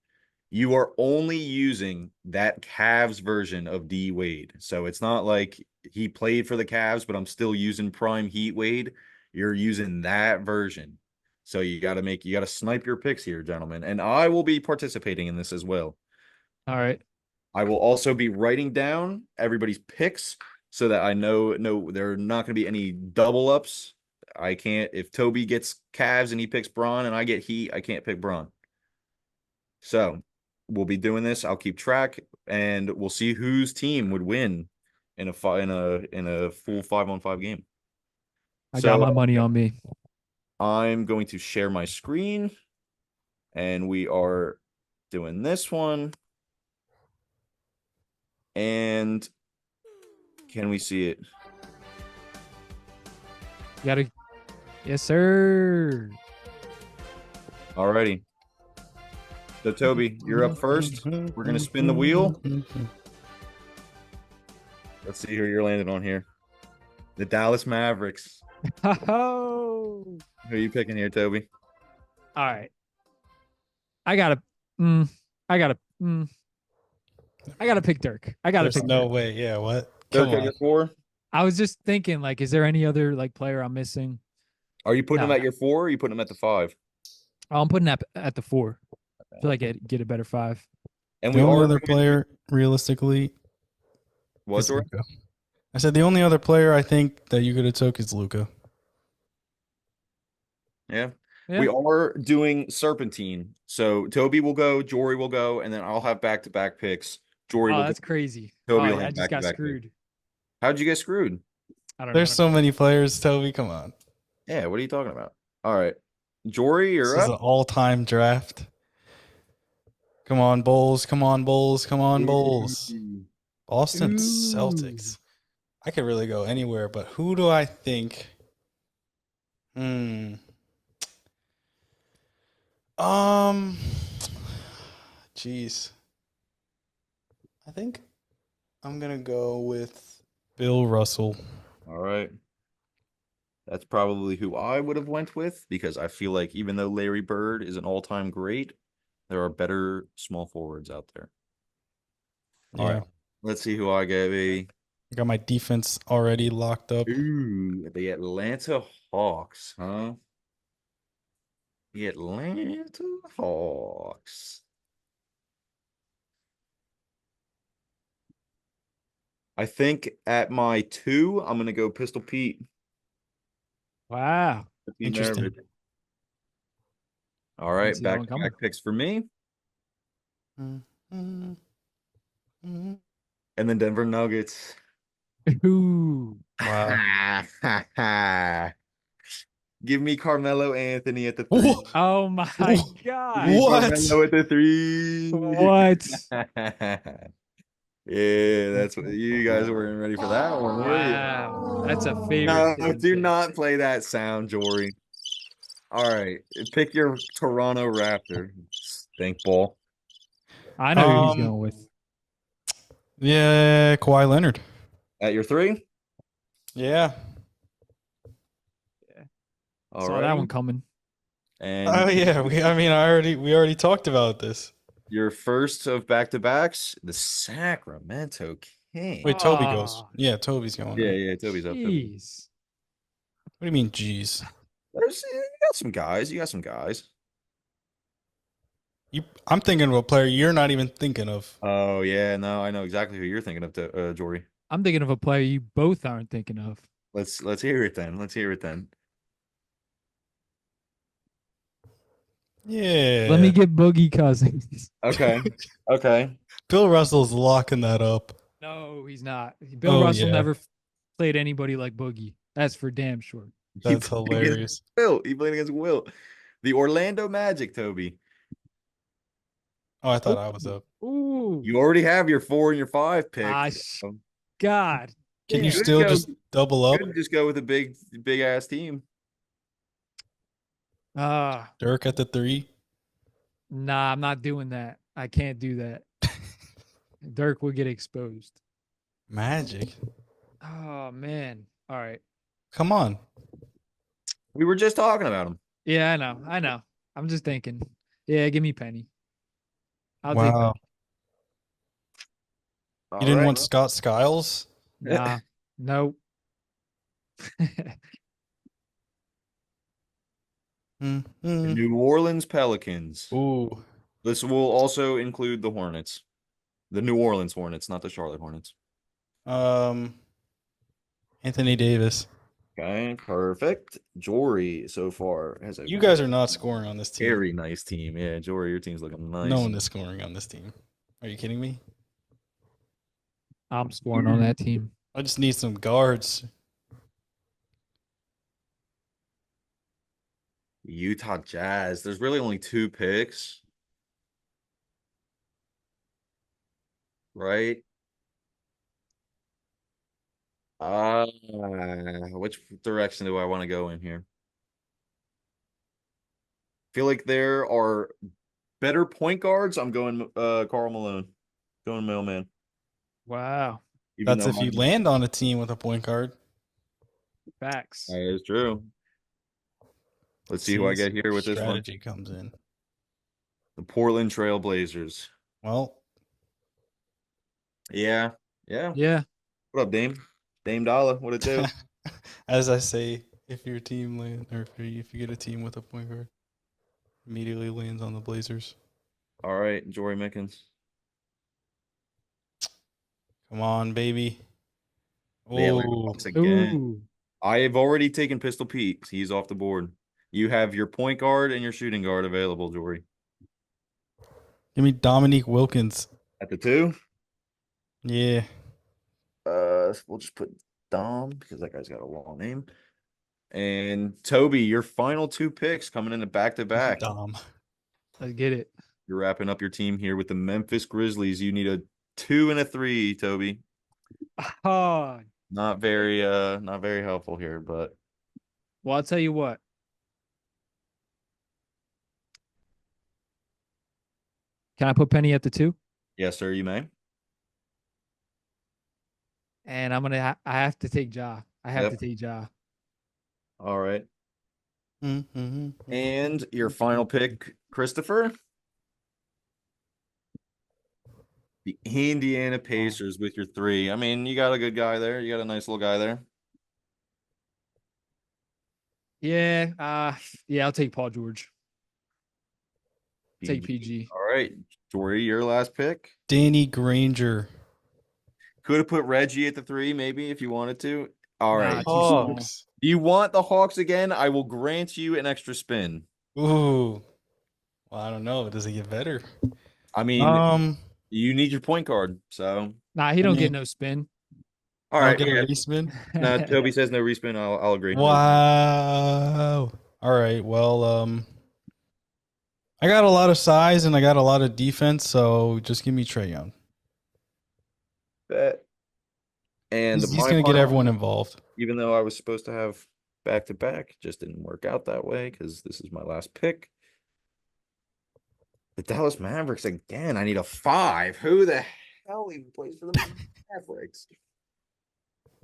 you are only using that Cavs version of D Wade. So it's not like he played for the Cavs, but I'm still using prime Heat Wade. You're using that version. So you got to snipe your picks here, gentlemen. And I will be participating in this as well. All right. I will also be writing down everybody's picks so that I know there are not going to be any double ups. I can't, if Toby gets Cavs and he picks Braun and I get Heat, I can't pick Braun. So we'll be doing this. I'll keep track and we'll see whose team would win in a full 5-on-5 game. I got my money on me. I'm going to share my screen and we are doing this one. And can we see it? Yes, sir. Alrighty. So Toby, you're up first. We're gonna spin the wheel. Let's see who you're landing on here. The Dallas Mavericks. Oh. Who are you picking here, Toby? All right. I gotta pick Dirk. There's pick no Dirk. way. Yeah, what? Dirk Come at on. your 4? I was just thinking, like, is there any other like player I'm missing? Are you putting him No. at your 4 or are you putting him at the 5? Oh, I'm putting that at the 4. I feel like I'd get a better 5. And The we only are other player, realistically, what, is Jordan? Luka. I said the only other player I think that you could have took is Luka. Yeah. Yeah. We are doing Serpentine. So Toby will go, Jory will go, and then I'll have back-to-back picks. Jory Oh, will that's go. crazy. Toby Oh, will yeah, I have just got back-to-back screwed. How'd you get screwed? I don't There's know. so many players, Toby. Come on. Yeah, what are you talking about? All right. Jory, This you're is up. an all-time draft. Come on, Bulls. Come on, Bulls. Come on, Bulls. Ooh. Boston Ooh. Celtics. I could really go anywhere, but who do I think? Jeez. I think I'm gonna go with Bill Russell. All right. That's probably who I would have went with because I feel like even though Larry Bird is an all-time great, there are better small forwards out there. All Yeah. right. Let's see who I get, baby. I got my defense already locked up. Ooh, the Atlanta Hawks, huh? The Atlanta Hawks. I think at my 2, I'm gonna go Pistol Pete. Wow. Be Interesting. nervous. All Didn't right, see that one back coming. picks for me, Mhm. Mhm. and then Denver Nuggets. Ooh. Wow. Give me Carmelo Anthony at the 3. Wha- Oh my Give God. me What? Carmelo at the 3. What? Yeah, that's what you guys weren't ready for that one, were you? Wow. That's a favorite. No, Tim do pick. not play that sound, Jory. All right, pick your Toronto Raptor. Stink ball. I know who he's Um, going with. Yeah, Kawhi Leonard. At your 3? Yeah. All Saw that right. one coming. And Oh yeah. We already talked about this. your first of back-to-backs, the Sacramento Kings. Wait, Toby goes. Oh, Yeah, Toby's going. Yeah, Right? yeah, Toby's up. Toby. jeez. What do you mean, geez? You got some guys. You got some guys. I'm thinking of a player you're not even thinking of. Oh yeah, no, I know exactly who you're thinking of, Jory. I'm thinking of a player you both aren't thinking of. Let's hear it then. Let's hear it then. Yeah. Let me get Boogie Cousins. Okay. Okay. Bill Russell's locking that up. No, he's not. Bill Oh, Russell yeah. never played anybody like Boogie. That's for damn sure. He That's played against hilarious. Will. He played against Will. The Orlando Magic, Toby. Oh, I thought I was up. Ooh. You already have your 4 and your 5 picks. God. Can you damn. still go. just double up? Could just go with a big ass team. Dirk at the 3. Nah, I'm not doing that. I can't do that. Dirk will get exposed. Magic. Oh man. All right. Come on. We were just talking about him. Yeah, I know. I'm just thinking. Yeah, give me Penny. I'll take Wow. All You didn't right. want Scott Skiles? Penny. Nah. Nope. The New Orleans Pelicans. Ooh. This will also include the Hornets. The New Orleans Hornets, not the Charlotte Hornets. Anthony Davis. Okay, perfect. Jory so far has a You guys are not scoring on this team. very nice team. Yeah, Jory, your team's looking nice. No one is scoring on this team. Are you kidding me? I'm scoring on that team. I just need some guards. Utah Jazz. There's really only 2 picks. Right? Which direction do I want to go in here? Feel like there are better point guards. I'm going Karl Malone. Going mailman. Wow. Even That's though if you mine- land on a team with a point guard. Facts. That is true. Let's see who I get here with this one. Strategy comes in. The Portland Trail Blazers. Well, Yeah. Yeah. Yeah. What up, Dame? Dame Dollar. What it do? as I say, if your team land or if you get a team with a point guard, immediately lands on the Blazers. All right, Jory Mickens. Come on, baby. The Atlanta Oh, Hawks again. Ooh. I have already taken Pistol Pete. He's off the board. You have your point guard and your shooting guard available, Jory. give me Dominique Wilkins. At the 2, Yeah. we'll just put Dom because that guy's got a long name. And Toby, your final 2 picks coming in the back-to-back. Dom. Let's get it. You're wrapping up your team here with the Memphis Grizzlies. You need a 2 and a 3, Toby. Oh, Not very helpful here, but well, I'll tell you what. Can I put Penny at the 2? yes, sir, you may. And I have to take Ja. I have to take Ja. All right. Mm-hmm. And your final pick, Christopher? The Indiana Pacers with your 3. I mean, you got a good guy there. You got a nice little guy there. Yeah, I'll take Paul George. Take PG. All right. Jorie, your last pick. Danny Granger. Could have put Reggie at the 3, maybe, if you wanted to. All Nah, right. too small. Hawks. Do you want the Hawks again? I will grant you an extra spin. Ooh. Well, I don't know. Does it get better? I mean, you need your point guard, so. Nah, he don't get mean- no spin. All I'll right. get a yeah. respin. No, Toby says no respin. I'll agree. Wow. All right. Well, I got a lot of size and I got a lot of defense, so just give me Trae Young. Bet. And He's my going to get final- everyone involved. even though I was supposed to have back to back, just didn't work out that way because this is my last pick. The Dallas Mavericks again. I need a 5. Who the hell even plays for the Mavericks?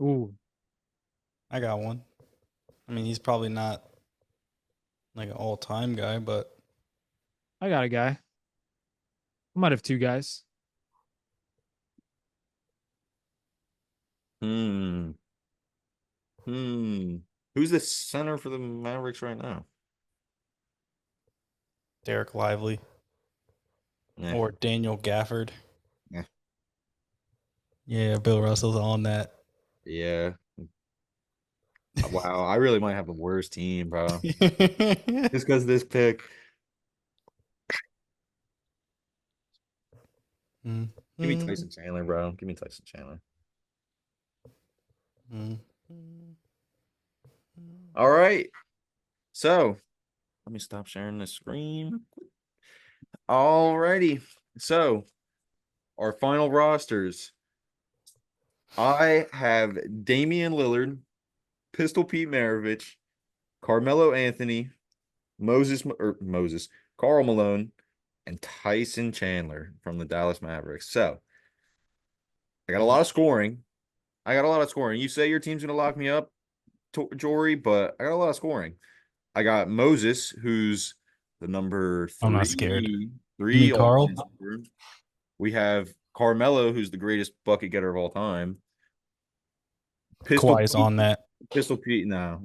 Ooh. I got one. I mean, he's probably not like an all-time guy, but I got a guy. I might have 2 guys. Who's the center for the Mavericks right now? Derek Lively Yeah. or Daniel Gafford. Yeah. Yeah, Bill Russell's on that. Yeah. Wow, I really might have the worst team, bro. Just because of this pick. Mm. Give me Tyson Chandler, bro. Give me Tyson Chandler. Mm. All right. So let me stop sharing the screen. All righty. So our final rosters. I have Damian Lillard, Pistol Pete Maravich, Carmelo Anthony, Karl Malone, and Tyson Chandler from the Dallas Mavericks. So I got a lot of scoring. You say your team's going to lock me up, Jory, but I got a lot of scoring. I got Moses, who's the number 3. I'm not scared. 3 Carl? all-time scorer. We have Carmelo, who's the greatest bucket getter of all time. Kawhi's on that. Pistol Pete, no.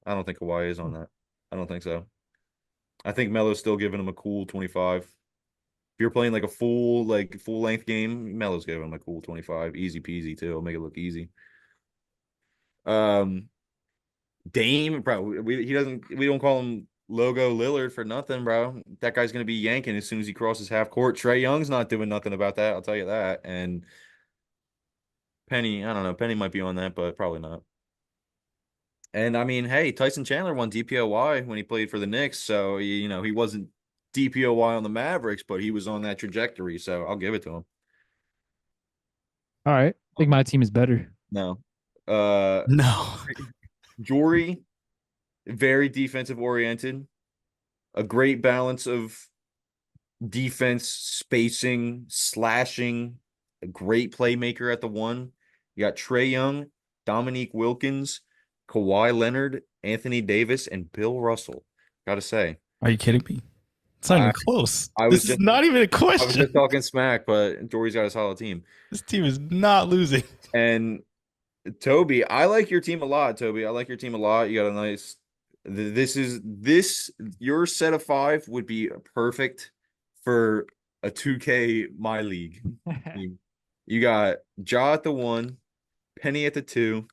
I don't think Kawhi is on that. I don't think so. I think Melo's still giving him a cool 25. If you're playing like a full length game, Melo's giving him a cool 25. Easy peasy too. It'll make it look easy. Dame, bro, we don't call him Logo Lillard for nothing, bro. That guy's gonna be yanking as soon as he crosses half court. Trae Young's not doing nothing about that, I'll tell you that. And Penny, I don't know. Penny might be on that, but probably not. And I mean, hey, Tyson Chandler won DPOY when he played for the Knicks, so he wasn't DPOY on the Mavericks, but he was on that trajectory, so I'll give it to him. All right. I think my team is better. No. No. Jorie, very defensive oriented. A great balance of defense, spacing, slashing, a great playmaker at the 1. You got Trae Young, Dominique Wilkins, Kawhi Leonard, Anthony Davis, and Bill Russell. Gotta say. Are you kidding me? It's not even close. This is not even a I was question. just talking smack, but Jorie's got a solid team. This team is not losing. And Toby, I like your team a lot, Toby. I like your team a lot. You got a nice your set of 5 would be perfect for a 2K My League. You got Ja at the 1, Penny at the 2,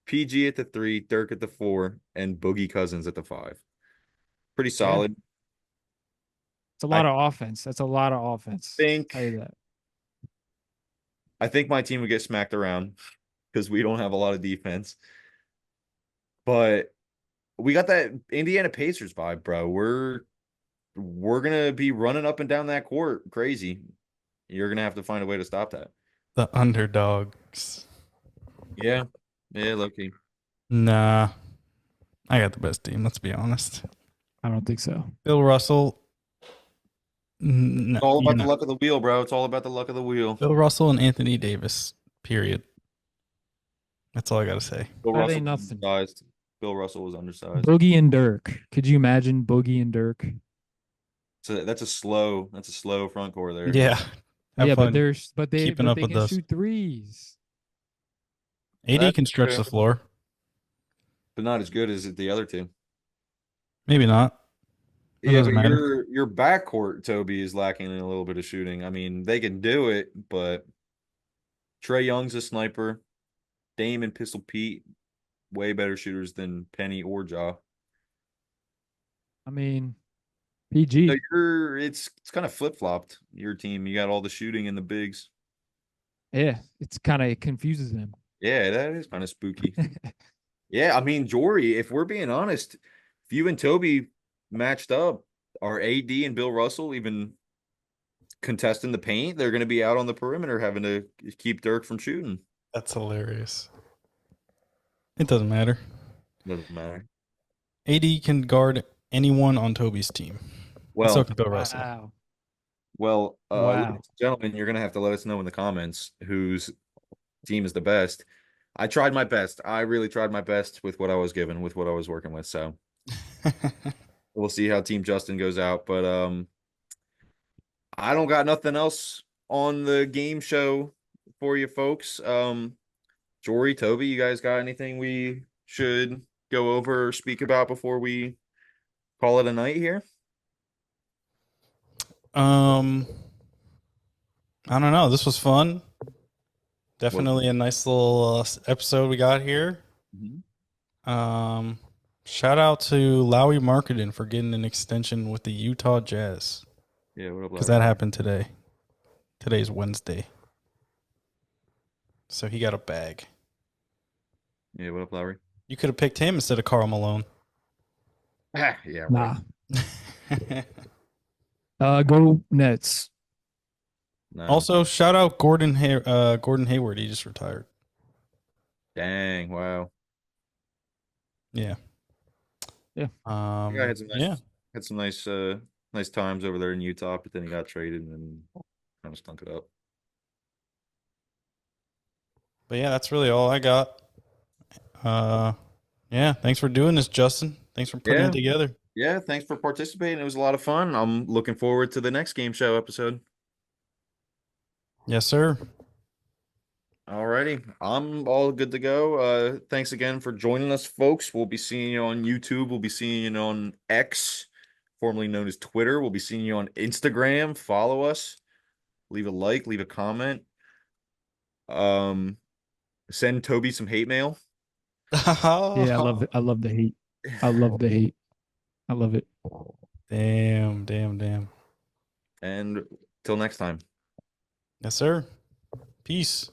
PG at the 3, Dirk at the 4, and Boogie Cousins at the 5. Pretty solid. It's a lot of offense. That's a lot of offense. Tell you that. I think my team would get smacked around because we don't have a lot of defense. But we got that Indiana Pacers vibe, bro. we're gonna be running up and down that court crazy. You're gonna have to find a way to stop that. The underdogs. Yeah, low key. Nah, I got the best team. Let's be honest. I don't think so. Bill Russell. No, It's all you're about the not. luck of the wheel, bro. It's all about the luck of the wheel. Bill Russell and Anthony Davis. Period. That's all I gotta say. Bill That Russell ain't was nothing. undersized. Bill Russell was undersized. Boogie and Dirk. Could you imagine Boogie and Dirk? So that's a slow front court there. Yeah. Have yeah, fun but they keeping but up they with can us. shoot threes. AD That's can stretch true. the floor. But not as good as the other two. Maybe not. It Yeah, doesn't but matter. your backcourt, Toby, is lacking in a little bit of shooting. I mean, they can do it, but Trey Young's a sniper. Dame and Pistol Pete, way better shooters than Penny or Ja. I mean, So PG. it's kind of flip flopped. Your team, you got all the shooting and the bigs. Yeah, it's kind of confuses them. Yeah, that is kind of spooky. Yeah, I mean, Jory, if we're being honest, if you and Toby matched up, are AD and Bill Russell even contesting the paint? They're going to be out on the perimeter having to keep Dirk from shooting. That's hilarious. It doesn't matter. Doesn't matter. AD can guard anyone on Toby's team. Well, so can Bill Russell. Wow. Well, Wow. ladies and gentlemen, you're going to have to let us know in the comments whose team is the best. I tried my best. I really tried my best with what I was given, with what I was working with. So we'll see how Team Justin goes out. But I don't got nothing else on the game show for you folks. Jory, Toby, you guys got anything we should go over or speak about before we call it a night here? I don't know. This was fun. Definitely a nice little episode we got here. Shout out to Lowry Marketing for getting an extension with the Utah Jazz. Yeah, what up, Because Larry? that happened today. Today's Wednesday. So he got a bag. Yeah, what up, Lowry? You could have picked him instead of Karl Malone. Yeah, right. Nah. Go Nets. No. Also, shout out Gordon Hayward. He just retired. Dang, wow. Yeah. Yeah. Yeah, I had some nice, yeah. had some nice times over there in Utah, but then he got traded and kind of stunk it up. But yeah, that's really all I got. Yeah, thanks for doing this, Justin. Thanks for putting it together. Yeah, thanks for participating. It was a lot of fun. I'm looking forward to the next game show episode. Yes, sir. Alrighty, I'm all good to go. Thanks again for joining us, folks. We'll be seeing you on YouTube. We'll be seeing you on X, formerly known as Twitter. We'll be seeing you on Instagram. Follow us. Leave a like. Leave a comment. Send Toby some hate mail. Yeah, I love it. I love the hate. I love the hate. I love it. Damn. And till next time. Yes, sir. Peace.